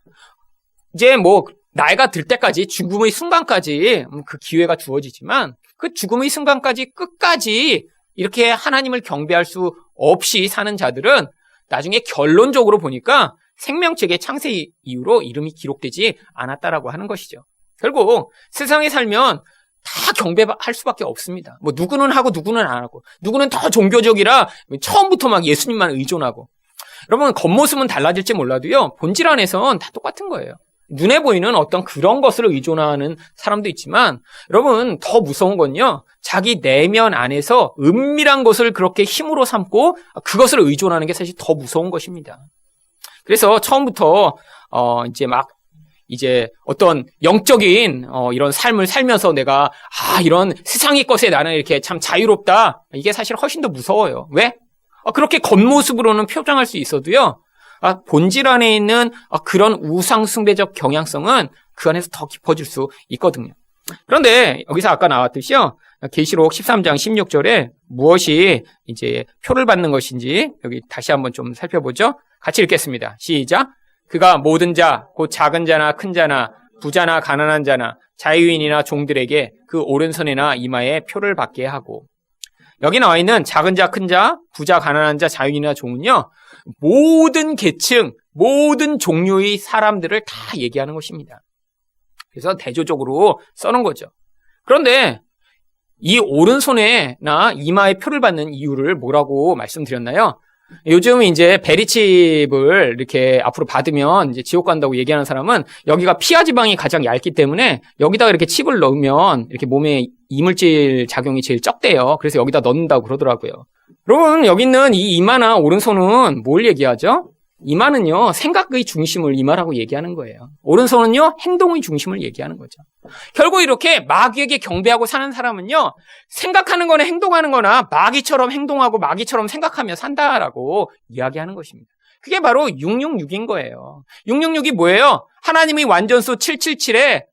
이제 뭐 나이가 들 때까지, 죽음의 순간까지 그 기회가 주어지지만 그 죽음의 순간까지 끝까지 이렇게 하나님을 경배할 수 없이 사는 자들은 나중에 결론적으로 보니까 생명책의 창세 이후로 이름이 기록되지 않았다라고 하는 것이죠. 결국 세상에 살면 다 경배할 수밖에 없습니다. 뭐 누구는 하고 누구는 안 하고, 누구는 더 종교적이라 처음부터 막 예수님만 의존하고. 여러분, 겉모습은 달라질지 몰라도요, 본질 안에서는 다 똑같은 거예요. 눈에 보이는 어떤 그런 것을 의존하는 사람도 있지만 여러분 더 무서운 건요. 자기 내면 안에서 은밀한 것을 그렇게 힘으로 삼고 그것을 의존하는 게 사실 더 무서운 것입니다. 그래서 처음부터 이제 어떤 영적인 이런 삶을 살면서 내가 이런 세상의 것에 나는 이렇게 참 자유롭다. 이게 사실 훨씬 더 무서워요. 왜? 그렇게 겉모습으로는 표장할 수 있어도요. 본질 안에 있는 그런 우상숭배적 경향성은 그 안에서 더 깊어질 수 있거든요. 그런데 여기서 아까 나왔듯이요. 계시록 13장 16절에 무엇이 이제 표를 받는 것인지 여기 다시 한번 좀 살펴보죠. 같이 읽겠습니다. 시작. 그가 모든 자, 곧 작은 자나 큰 자나 부자나 가난한 자나 자유인이나 종들에게 그 오른손이나 이마에 표를 받게 하고, 여기 나와 있는 작은 자, 큰 자, 부자, 가난한 자, 자유인이나 종은요, 모든 계층, 모든 종류의 사람들을 다 얘기하는 것입니다. 그래서 대조적으로 써놓은 거죠. 그런데 이 오른손에나 이마에 표를 받는 이유를 뭐라고 말씀드렸나요? 요즘 이제 베리칩을 이렇게 앞으로 받으면 이제 지옥 간다고 얘기하는 사람은 여기가 피하 지방이 가장 얇기 때문에 여기다가 이렇게 칩을 넣으면 이렇게 몸에 이물질 작용이 제일 적대요. 그래서 여기다 넣는다고 그러더라고요. 여러분, 여기 있는 이 이마나 오른손은 뭘 얘기하죠? 이마는요, 생각의 중심을 이마라고 얘기하는 거예요. 오른손은요, 행동의 중심을 얘기하는 거죠. 결국 이렇게 마귀에게 경배하고 사는 사람은요, 생각하는 거나 행동하는 거나 마귀처럼 행동하고 마귀처럼 생각하며 산다라고 이야기하는 것입니다. 그게 바로 666인 거예요. 666이 뭐예요? 하나님의 완전수 777에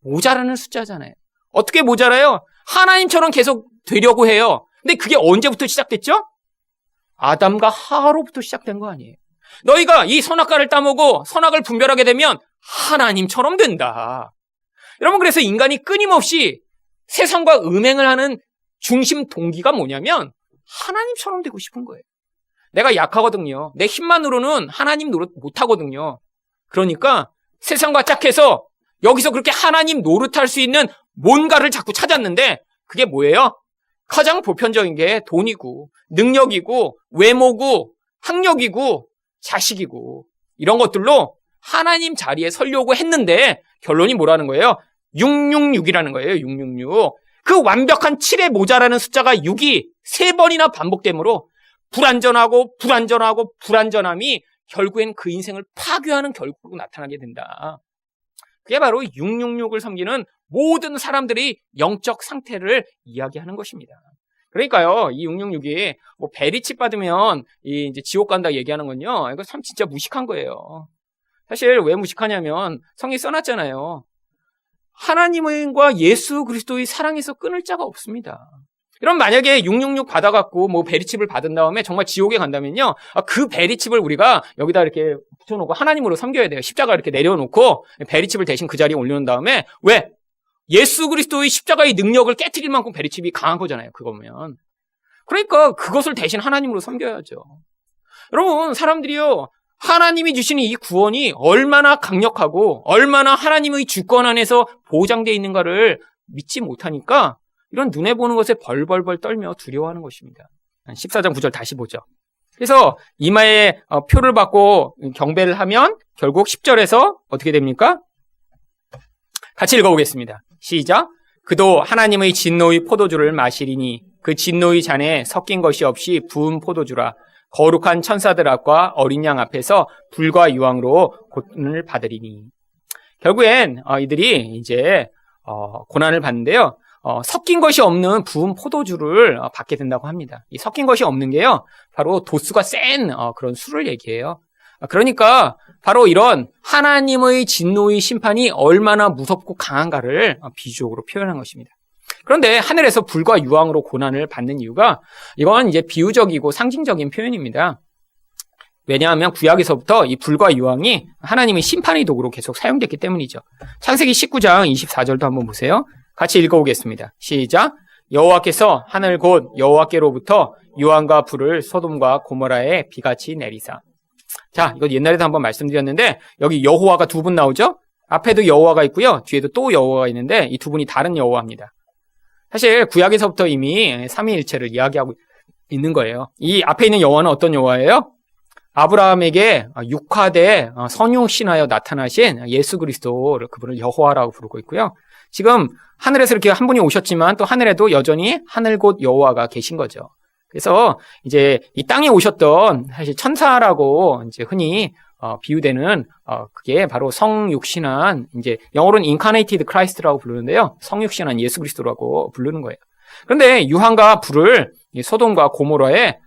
모자라는 숫자잖아요. 어떻게 모자라요? 하나님처럼 계속 되려고 해요. 근데 그게 언제부터 시작됐죠? 아담과 하와로부터 시작된 거 아니에요. 너희가 이 선악과를 따먹고 선악을 분별하게 되면 하나님처럼 된다. 여러분, 그래서 인간이 끊임없이 세상과 음행을 하는 중심 동기가 뭐냐면 하나님처럼 되고 싶은 거예요. 내가 약하거든요. 내 힘만으로는 하나님 노릇 못하거든요. 그러니까 세상과 짝해서 여기서 그렇게 하나님 노릇할 수 있는 뭔가를 자꾸 찾았는데 그게 뭐예요? 가장 보편적인 게 돈이고 능력이고 외모고 학력이고 자식이고 이런 것들로 하나님 자리에 서려고 했는데 결론이 뭐라는 거예요? 666이라는 거예요. 666. 그 완벽한 7에 모자라는 숫자가 6이 3번이나 반복되므로 불안전함이 결국엔 그 인생을 파괴하는 결과로 나타나게 된다. 그게 바로 666을 섬기는 모든 사람들이 영적 상태를 이야기하는 것입니다. 그러니까요, 이 666이 뭐 베리칩 받으면 이제 지옥 간다 얘기하는 건요, 이거 참 진짜 무식한 거예요. 사실 왜 무식하냐면 성경에 써놨잖아요. 하나님과 예수 그리스도의 사랑에서 끊을 자가 없습니다. 그럼 만약에 666 받아갖고 뭐 베리칩을 받은 다음에 정말 지옥에 간다면요, 그 베리칩을 우리가 여기다 이렇게 붙여놓고 하나님으로 섬겨야 돼요. 십자가 이렇게 내려놓고 베리칩을 대신 그 자리에 올려놓은 다음에 왜? 예수 그리스도의 십자가의 능력을 깨트릴 만큼 베리칩이 강한 거잖아요. 그거면. 그러니까 그것을 대신 하나님으로 섬겨야죠. 여러분, 사람들이요, 하나님이 주시는 이 구원이 얼마나 강력하고 얼마나 하나님의 주권 안에서 보장되어 있는가를 믿지 못하니까 이런 눈에 보는 것에 벌벌벌 떨며 두려워하는 것입니다. 14장 9절 다시 보죠. 그래서 이마에 표를 받고 경배를 하면 결국 10절에서 어떻게 됩니까? 같이 읽어보겠습니다. 시작. 그도 하나님의 진노의 포도주를 마시리니 그 진노의 잔에 섞인 것이 없이 부은 포도주라. 거룩한 천사들 앞과 어린 양 앞에서 불과 유황으로 고난을 받으리니. 결국엔 이들이 이제 고난을 받는데요. 섞인 것이 없는 부은 포도주를 받게 된다고 합니다. 이 섞인 것이 없는 게요, 바로 도수가 센 그런 술을 얘기해요. 그러니까 바로 이런 하나님의 진노의 심판이 얼마나 무섭고 강한가를 비주적으로 표현한 것입니다. 그런데 하늘에서 불과 유황으로 고난을 받는 이유가 이건 이제 비유적이고 상징적인 표현입니다. 왜냐하면 구약에서부터 이 불과 유황이 하나님의 심판의 도구로 계속 사용됐기 때문이죠. 창세기 19장 24절도 한번 보세요. 같이 읽어보겠습니다. 시작. 여호와께서 하늘 곧 여호와께로부터 유황과 불을 소돔과 고모라에 비같이 내리사. 자, 이거 옛날에도 한번 말씀드렸는데 여기 여호와가 두 분 나오죠? 앞에도 여호와가 있고요, 뒤에도 또 여호와가 있는데 이 두 분이 다른 여호와입니다. 사실 구약에서부터 이미 삼위일체를 이야기하고 있는 거예요. 이 앞에 있는 여호와는 어떤 여호와예요? 아브라함에게 육화돼 성육신하여 나타나신 예수 그리스도를 그분을 여호와라고 부르고 있고요. 지금 하늘에서 이렇게 한 분이 오셨지만 또 하늘에도 여전히 하늘 곧 여호와가 계신 거죠. 그래서 이제 이 땅에 오셨던 사실 천사라고 이제 흔히 비유되는 그게 바로 성육신한 이제 영어로는 incarnated Christ라고 부르는데요. 성육신한 예수 그리스도라고 부르는 거예요. 그런데 유황과 불을 소돔과 고모라에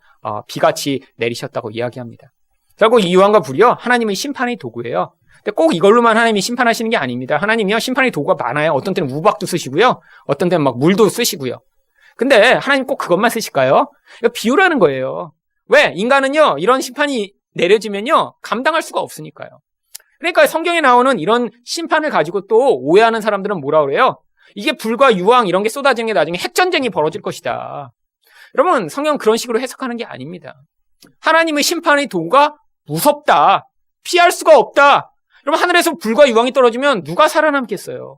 비같이 내리셨다고 이야기합니다. 결국 이 유황과 불이요 하나님의 심판의 도구예요. 근데 꼭 이걸로만 하나님이 심판하시는 게 아닙니다. 하나님이요 심판의 도구가 많아요. 어떤 때는 우박도 쓰시고요, 어떤 때는 막 물도 쓰시고요. 근데 하나님 꼭 그것만 쓰실까요? 이거 비유라는 거예요. 왜? 인간은요 이런 심판이 내려지면요 감당할 수가 없으니까요. 그러니까 성경에 나오는 이런 심판을 가지고 또 오해하는 사람들은 뭐라 그래요? 이게 불과 유황 이런 게 쏟아지는 게 나중에 핵전쟁이 벌어질 것이다. 여러분 성경은 그런 식으로 해석하는 게 아닙니다. 하나님의 심판의 도구가 무섭다, 피할 수가 없다. 여러분 하늘에서 불과 유황이 떨어지면 누가 살아남겠어요?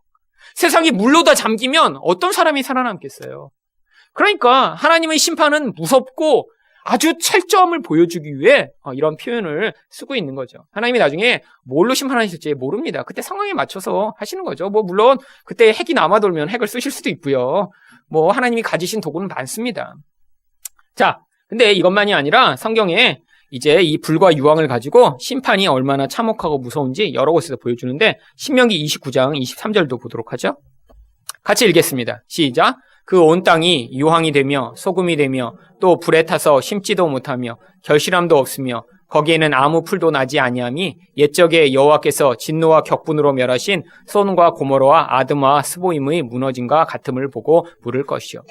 세상이 물로 다 잠기면 어떤 사람이 살아남겠어요? 그러니까 하나님의 심판은 무섭고 아주 철저함을 보여주기 위해 이런 표현을 쓰고 있는 거죠. 하나님이 나중에 뭘로 심판하실지 모릅니다. 그때 상황에 맞춰서 하시는 거죠. 뭐 물론 그때 핵이 남아돌면 핵을 쓰실 수도 있고요. 뭐 하나님이 가지신 도구는 많습니다. 자, 근데 이것만이 아니라 성경에 이제 이 불과 유황을 가지고 심판이 얼마나 참혹하고 무서운지 여러 곳에서 보여주는데 신명기 29장 23절도 보도록 하죠. 같이 읽겠습니다. 시작. 그 온 땅이 유황이 되며 소금이 되며 또 불에 타서 심지도 못하며 결실함도 없으며 거기에는 아무 풀도 나지 아니함이 옛적에 여호와께서 진노와 격분으로 멸하신 소돔과 고모라와 아드마와 스보임의 무너짐과 같음을 보고 부를 것이요.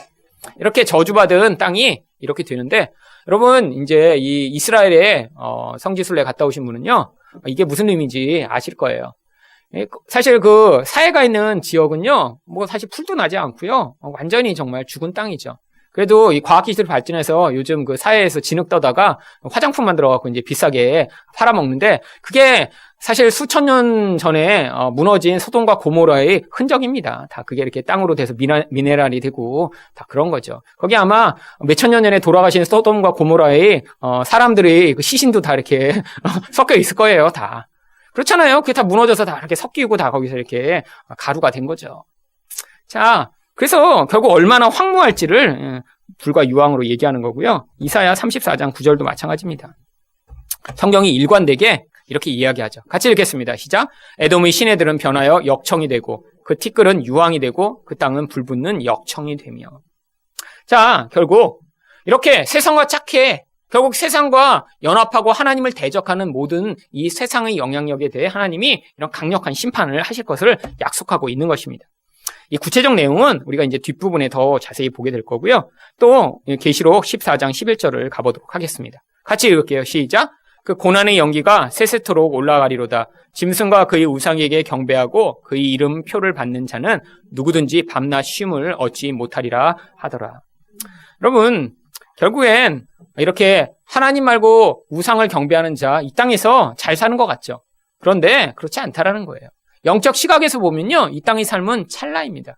이렇게 저주받은 땅이 이렇게 되는데 여러분 이제 이 이스라엘에 성지순례 갔다 오신 분은요 이게 무슨 의미인지 아실 거예요. 사실 그 사해가 있는 지역은요 뭐 사실 풀도 나지 않고요 완전히 정말 죽은 땅이죠. 그래도 이 과학기술이 발전해서 요즘 그 사해에서 진흙 떠다가 화장품 만들어갖고 이제 비싸게 팔아먹는데 그게 사실 수천 년 전에 무너진 소돔과 고모라의 흔적입니다. 다 그게 이렇게 땅으로 돼서 미네랄이 되고 다 그런 거죠. 거기 아마 몇천 년 전에 돌아가신 소돔과 고모라의 사람들의 그 시신도 다 이렇게 섞여 있을 거예요. 다. 그렇잖아요. 그게 다 무너져서 다 이렇게 섞이고 다 거기서 이렇게 가루가 된 거죠. 자, 그래서 결국 얼마나 황무할지를 불과 유황으로 얘기하는 거고요. 이사야 34장 9절도 마찬가지입니다. 성경이 일관되게 이렇게 이야기하죠. 같이 읽겠습니다. 시작. 에돔의 시내들은 변하여 역청이 되고 그 티끌은 유황이 되고 그 땅은 불붙는 역청이 되며. 자, 결국 이렇게 세상과 짝해 결국 세상과 연합하고 하나님을 대적하는 모든 이 세상의 영향력에 대해 하나님이 이런 강력한 심판을 하실 것을 약속하고 있는 것입니다. 이 구체적 내용은 우리가 이제 뒷부분에 더 자세히 보게 될 거고요. 또 계시록 14장 11절을 가보도록 하겠습니다. 같이 읽을게요. 시작. 그 고난의 연기가 세세토록 올라가리로다. 짐승과 그의 우상에게 경배하고 그의 이름 표를 받는 자는 누구든지 밤낮 쉼을 얻지 못하리라 하더라. 여러분 결국엔 이렇게 하나님 말고 우상을 경배하는 자 이 땅에서 잘 사는 것 같죠. 그런데 그렇지 않다라는 거예요. 영적 시각에서 보면요 이 땅의 삶은 찰나입니다.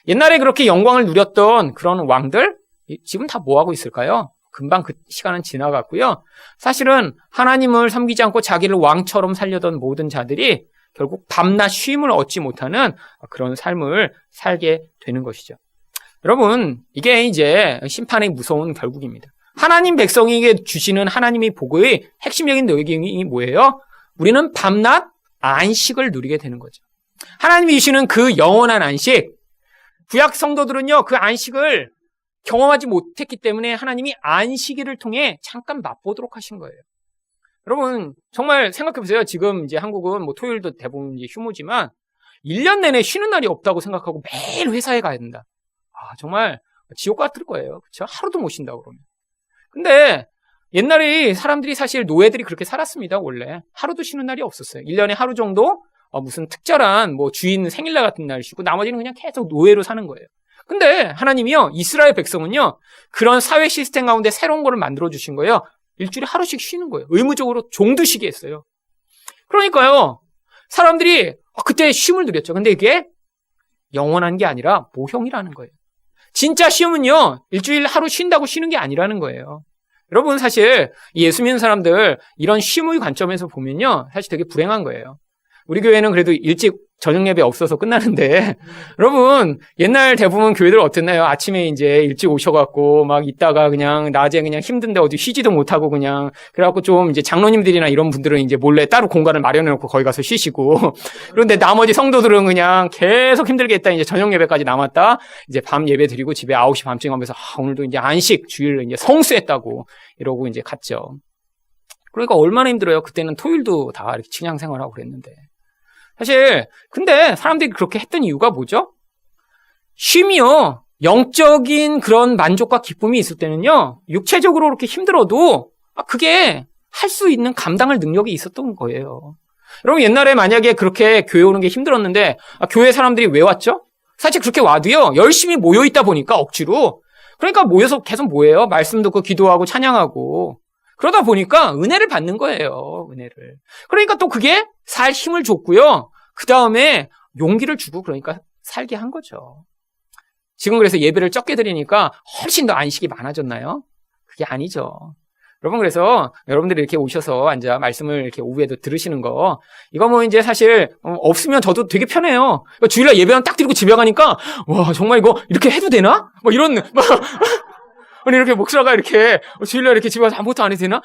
옛날에 그렇게 영광을 누렸던 그런 왕들 지금 다 뭐하고 있을까요? 금방 그 시간은 지나갔고요. 사실은 하나님을 섬기지 않고 자기를 왕처럼 살려던 모든 자들이 결국 밤낮 쉼을 얻지 못하는 그런 삶을 살게 되는 것이죠. 여러분 이게 이제 심판의 무서운 결국입니다. 하나님 백성에게 주시는 하나님의 복의 핵심적인 내용이 뭐예요? 우리는 밤낮 안식을 누리게 되는 거죠. 하나님이 주시는 그 영원한 안식. 구약 성도들은요 그 안식을 경험하지 못했기 때문에 하나님이 안식일을 통해 잠깐 맛보도록 하신 거예요. 여러분 정말 생각해 보세요. 지금 이제 한국은 뭐 토요일도 대부분 이제 휴무지만 1년 내내 쉬는 날이 없다고 생각하고 매일 회사에 가야 된다. 정말 지옥 같을 거예요. 그렇죠? 하루도 못 쉰다고 그러면. 근데 옛날에 사람들이 사실 노예들이 그렇게 살았습니다. 원래 하루도 쉬는 날이 없었어요. 1년에 하루 정도 무슨 특별한 뭐 주인 생일날 같은 날 쉬고 나머지는 그냥 계속 노예로 사는 거예요. 근데 하나님이요 이스라엘 백성은요 그런 사회 시스템 가운데 새로운 거를 만들어 주신 거예요. 일주일에 하루씩 쉬는 거예요. 의무적으로 종도 쉬게 했어요. 그러니까요 사람들이 그때 쉼을 누렸죠. 근데 이게 영원한 게 아니라 모형이라는 거예요. 진짜 시험은요 일주일 하루 쉰다고 쉬는 게 아니라는 거예요. 여러분 사실 예수 믿는 사람들 이런 쉼의 관점에서 보면요. 사실 되게 불행한 거예요. 우리 교회는 그래도 일찍 저녁 예배 없어서 끝나는데 여러분 옛날 대부분 교회들 어땠나요? 아침에 이제 일찍 오셔갖고 막 있다가 그냥 낮에 그냥 힘든데 어디 쉬지도 못하고 그냥 그래갖고 좀 이제 장로님들이나 이런 분들은 이제 몰래 따로 공간을 마련해놓고 거기 가서 쉬시고 그런데 나머지 성도들은 그냥 계속 힘들게 했다 이제 저녁 예배까지 남았다 이제 밤 예배 드리고 집에 9시 밤쯤 하면서 오늘도 이제 안식 주일 이제 성수했다고 이러고 이제 갔죠. 그러니까 얼마나 힘들어요. 그때는 토요일도 다 이렇게 직장 생활하고 그랬는데. 사실 근데 사람들이 그렇게 했던 이유가 뭐죠? 쉼이요. 영적인 그런 만족과 기쁨이 있을 때는요. 육체적으로 그렇게 힘들어도 그게 할 수 있는 감당할 능력이 있었던 거예요. 여러분 옛날에 만약에 그렇게 교회 오는 게 힘들었는데 교회 사람들이 왜 왔죠? 사실 그렇게 와도요. 열심히 모여있다 보니까 억지로 그러니까 모여서 계속 뭐예요? 말씀 듣고 기도하고 찬양하고 그러다 보니까 은혜를 받는 거예요. 은혜를. 그러니까 또 그게 살 힘을 줬고요. 그 다음에 용기를 주고 그러니까 살게 한 거죠. 지금 그래서 예배를 적게 드리니까 훨씬 더 안식이 많아졌나요? 그게 아니죠. 여러분 그래서 여러분들이 이렇게 오셔서 앉아 말씀을 이렇게 오후에도 들으시는 거 이거 뭐 이제 사실 없으면 저도 되게 편해요. 주일날 예배만 딱 드리고 집에 가니까 와 정말 이거 이렇게 해도 되나? 뭐 이런 아니 이렇게 목사가 이렇게 주일날 이렇게 집에 가서 아무것도 안 해도 되나?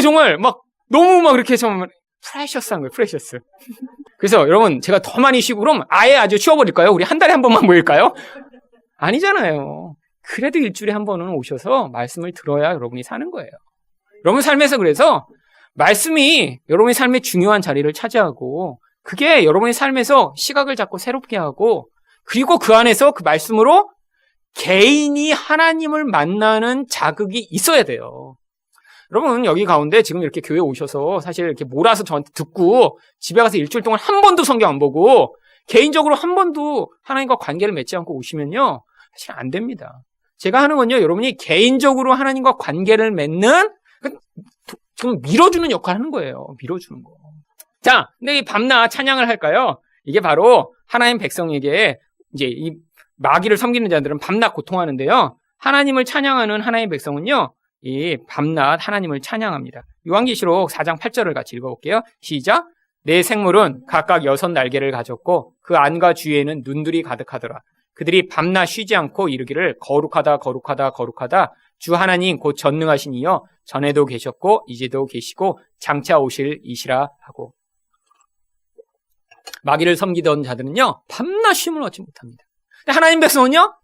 정말 막 너무 막 이렇게 좀 프레셔스한 거예요. 프레셔스. 그래서 여러분 제가 더 많이 쉬고 그럼 아예 아주 쉬어버릴까요? 우리 한 달에 한 번만 모일까요? 아니잖아요. 그래도 일주일에 한 번은 오셔서 말씀을 들어야 여러분이 사는 거예요. 여러분 삶에서 그래서 말씀이 여러분의 삶의 중요한 자리를 차지하고 그게 여러분의 삶에서 시각을 잡고 새롭게 하고 그리고 그 안에서 그 말씀으로 개인이 하나님을 만나는 자극이 있어야 돼요. 여러분 여기 가운데 지금 이렇게 교회 오셔서 사실 이렇게 몰아서 저한테 듣고 집에 가서 일주일 동안 한 번도 성경 안 보고 개인적으로 한 번도 하나님과 관계를 맺지 않고 오시면요. 사실 안 됩니다. 제가 하는 건요. 여러분이 개인적으로 하나님과 관계를 맺는 지금 밀어주는 역할을 하는 거예요. 밀어주는 거. 자, 근데 이 밤낮 찬양을 할까요? 이게 바로 하나님 백성에게 이제 이 마귀를 섬기는 자들은 밤낮 고통하는데요. 하나님을 찬양하는 하나님의 백성은요. 이 밤낮 하나님을 찬양합니다. 요한계시록 4장 8절을 같이 읽어볼게요. 시작. 네 생물은 각각 6 날개를 가졌고 그 안과 주위에는 눈들이 가득하더라. 그들이 밤낮 쉬지 않고 이르기를 거룩하다 거룩하다 거룩하다 주 하나님 곧 전능하신 이여 전에도 계셨고 이제도 계시고 장차 오실 이시라 하고. 마귀를 섬기던 자들은요. 밤낮 쉼을 얻지 못합니다. 근데 하나님 백성은요.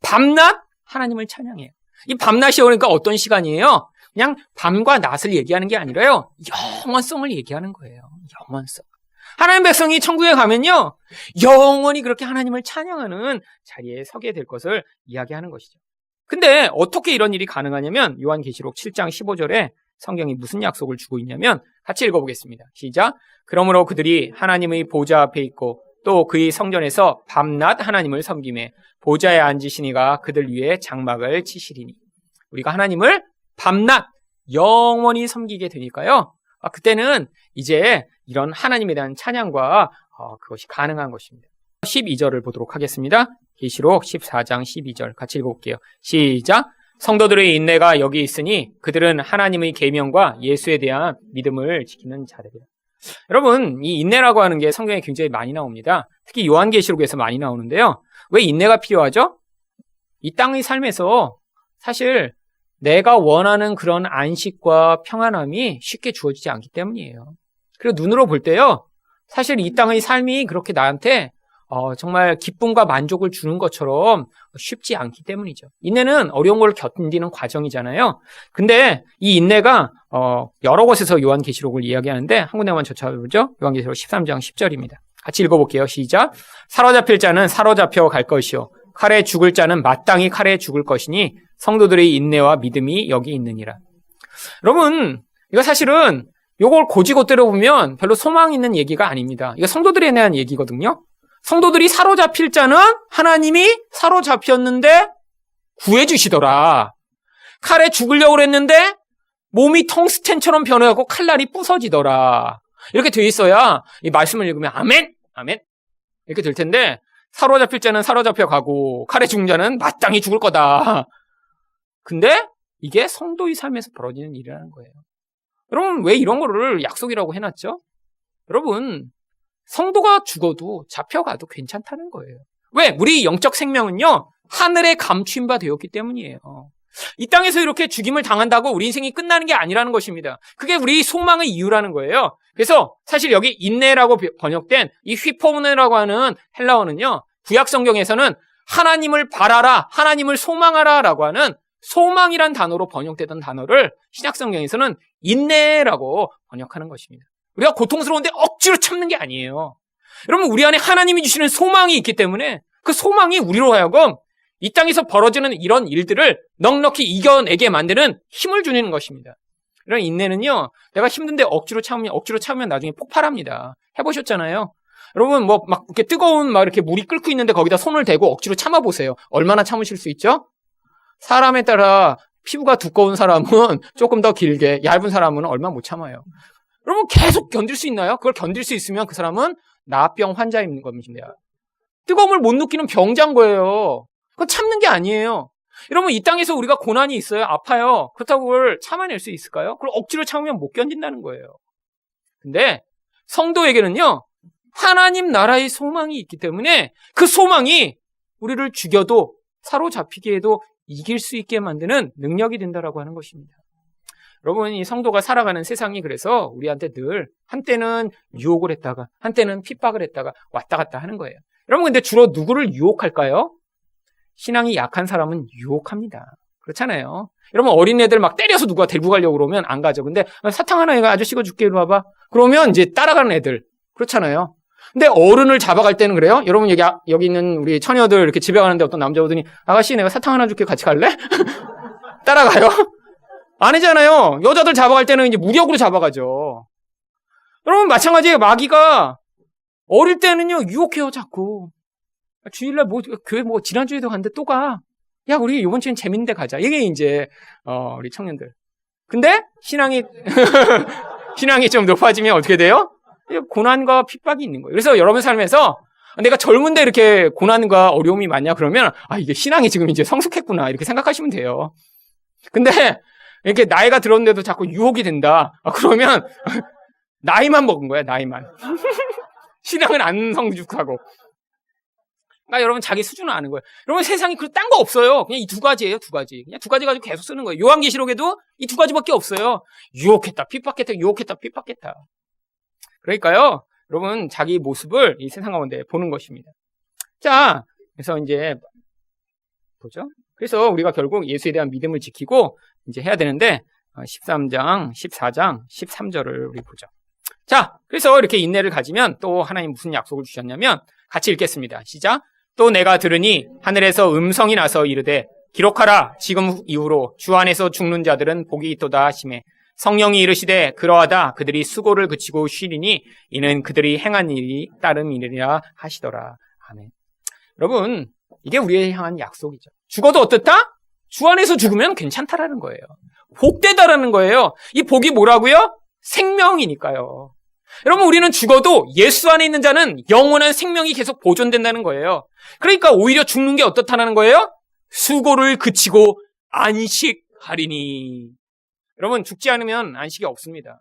밤낮 하나님을 찬양해요. 이 밤낮이 오니까 어떤 시간이에요? 그냥 밤과 낮을 얘기하는 게 아니라요. 영원성을 얘기하는 거예요. 영원성. 하나님 백성이 천국에 가면요. 영원히 그렇게 하나님을 찬양하는 자리에 서게 될 것을 이야기하는 것이죠. 근데 어떻게 이런 일이 가능하냐면 요한계시록 7장 15절에 성경이 무슨 약속을 주고 있냐면 같이 읽어보겠습니다. 시작. 그러므로 그들이 하나님의 보좌 앞에 있고 또 그의 성전에서 밤낮 하나님을 섬기매 보좌에 앉으신 이가 그들 위에 장막을 치시리니. 우리가 하나님을 밤낮 영원히 섬기게 되니까요. 그때는 이제 이런 하나님에 대한 찬양과 그것이 가능한 것입니다. 12절을 보도록 하겠습니다. 계시록 14장 12절 같이 읽어볼게요. 시작. 성도들의 인내가 여기 있으니 그들은 하나님의 계명과 예수에 대한 믿음을 지키는 자들이다. 여러분, 이 인내라고 하는 게 성경에 굉장히 많이 나옵니다. 특히 요한계시록에서 많이 나오는데요. 왜 인내가 필요하죠? 이 땅의 삶에서 사실 내가 원하는 그런 안식과 평안함이 쉽게 주어지지 않기 때문이에요. 그리고 눈으로 볼 때요. 사실 이 땅의 삶이 그렇게 나한테 정말 기쁨과 만족을 주는 것처럼 쉽지 않기 때문이죠. 인내는 어려운 걸 견디는 과정이잖아요. 근데 이 인내가 여러 곳에서 요한계시록을 이야기하는데 한 군데만 찾아보죠. 요한계시록 13장 10절입니다. 같이 읽어볼게요. 시작. 사로잡힐 자는 사로잡혀 갈 것이요 칼에 죽을 자는 마땅히 칼에 죽을 것이니 성도들의 인내와 믿음이 여기 있느니라. 여러분, 이거 사실은 이걸 고지고대로 보면 별로 소망 있는 얘기가 아닙니다. 이거 성도들에 대한 얘기거든요. 성도들이 사로잡힐 자는 하나님이 사로잡혔는데 구해주시더라. 칼에 죽으려고 그랬는데 몸이 텅스텐처럼 변해갖고 칼날이 부서지더라. 이렇게 돼 있어야 이 말씀을 읽으면 아멘, 아멘 이렇게 될 텐데 사로잡힐 자는 사로잡혀 가고 칼에 죽은 자는 마땅히 죽을 거다. 근데 이게 성도의 삶에서 벌어지는 일이라는 거예요. 여러분, 왜 이런 거를 약속이라고 해놨죠? 여러분, 성도가 죽어도 잡혀가도 괜찮다는 거예요. 왜? 우리 영적 생명은요, 하늘에 감추인 바 되었기 때문이에요. 이 땅에서 이렇게 죽임을 당한다고 우리 인생이 끝나는 게 아니라는 것입니다. 그게 우리 소망의 이유라는 거예요. 그래서 사실 여기 인내라고 번역된 이 휘포네라고 하는 헬라어는요, 구약 성경에서는 하나님을 바라라, 하나님을 소망하라 라고 하는 소망이란 단어로 번역되던 단어를 신약 성경에서는 인내라고 번역하는 것입니다. 우리가 고통스러운데 억지로 참는 게 아니에요. 여러분, 우리 안에 하나님이 주시는 소망이 있기 때문에 그 소망이 우리로 하여금 이 땅에서 벌어지는 이런 일들을 넉넉히 이겨내게 만드는 힘을 주는 것입니다. 이런 인내는요, 내가 힘든데 억지로 참으면 나중에 폭발합니다. 해보셨잖아요. 여러분, 뭐 막 이렇게 뜨거운 막 이렇게 물이 끓고 있는데 거기다 손을 대고 억지로 참아보세요. 얼마나 참으실 수 있죠? 사람에 따라 피부가 두꺼운 사람은 조금 더 길게, 얇은 사람은 얼마 못 참아요. 여러분, 계속 견딜 수 있나요? 그걸 견딜 수 있으면 그 사람은 나병 환자인 겁니다. 뜨거움을 못 느끼는 병자인 거예요. 그건 참는 게 아니에요. 여러분, 이 땅에서 우리가 고난이 있어요. 아파요. 그렇다고 그걸 참아낼 수 있을까요? 그걸 억지로 참으면 못 견딘다는 거예요. 근데 성도에게는요, 하나님 나라의 소망이 있기 때문에 그 소망이 우리를 죽여도 사로잡히게 해도 이길 수 있게 만드는 능력이 된다라고 하는 것입니다. 여러분, 이 성도가 살아가는 세상이 그래서 우리한테 늘 한때는 유혹을 했다가 한때는 핍박을 했다가 왔다 갔다 하는 거예요. 여러분, 근데 주로 누구를 유혹할까요? 신앙이 약한 사람은 유혹합니다. 그렇잖아요. 여러분, 어린애들 막 때려서 누가 데리고 가려고 그러면 안 가죠. 근데 사탕 하나 이거 아저씨가 줄게, 이리 와봐. 그러면 이제 따라가는 애들. 그렇잖아요. 근데 어른을 잡아갈 때는 그래요? 여러분, 여기 있는 우리 처녀들 이렇게 집에 가는데 어떤 남자 오더니 아가씨 내가 사탕 하나 줄게, 같이 갈래? 따라가요? 아니잖아요. 여자들 잡아갈 때는 이제 무력으로 잡아가죠. 여러분, 마찬가지예요. 마귀가 어릴 때는요, 유혹해요, 자꾸. 주일날 교회 지난주에도 갔는데 또 가. 야, 우리 이번 주엔 재밌는 데 가자. 이게 이제, 우리 청년들. 근데, 신앙이 좀 높아지면 어떻게 돼요? 고난과 핍박이 있는 거예요. 그래서 여러분 삶에서 내가 젊은데 이렇게 고난과 어려움이 많냐 그러면, 이게 신앙이 지금 이제 성숙했구나. 이렇게 생각하시면 돼요. 근데, 이렇게 나이가 들었는데도 자꾸 유혹이 된다. 그러면, 나이만 먹은 거야, 나이만. 신앙은 안 성숙하고. 그러니까 여러분 자기 수준을 아는 거예요. 여러분 세상에 딴 거 없어요. 그냥 이 두 가지예요, 두 가지. 그냥 두 가지 가지고 계속 쓰는 거예요. 요한계시록에도 이 두 가지밖에 없어요. 유혹했다, 핍박했다, 유혹했다, 핍박했다. 그러니까요, 여러분 자기 모습을 이 세상 가운데 보는 것입니다. 자, 그래서 이제 보죠. 그래서 우리가 결국 예수에 대한 믿음을 지키고 이제 해야 되는데 13장, 14장, 13절을 우리 보죠. 자, 그래서 이렇게 인내를 가지면 또 하나님 무슨 약속을 주셨냐면 같이 읽겠습니다. 시작. 또 내가 들으니 하늘에서 음성이 나서 이르되 기록하라. 지금 이후로 주 안에서 죽는 자들은 복이 있도다 하시매 성령이 이르시되 그러하다. 그들이 수고를 그치고 쉬리니 이는 그들이 행한 일이 따름이니라 하시더라. 아멘. 여러분, 이게 우리의 향한 약속이죠. 죽어도 어떻다? 주 안에서 죽으면 괜찮다라는 거예요. 복되다라는 거예요. 이 복이 뭐라고요? 생명이니까요. 여러분, 우리는 죽어도 예수 안에 있는 자는 영원한 생명이 계속 보존된다는 거예요. 그러니까 오히려 죽는 게 어떻다는 거예요? 수고를 그치고 안식하리니. 여러분, 죽지 않으면 안식이 없습니다.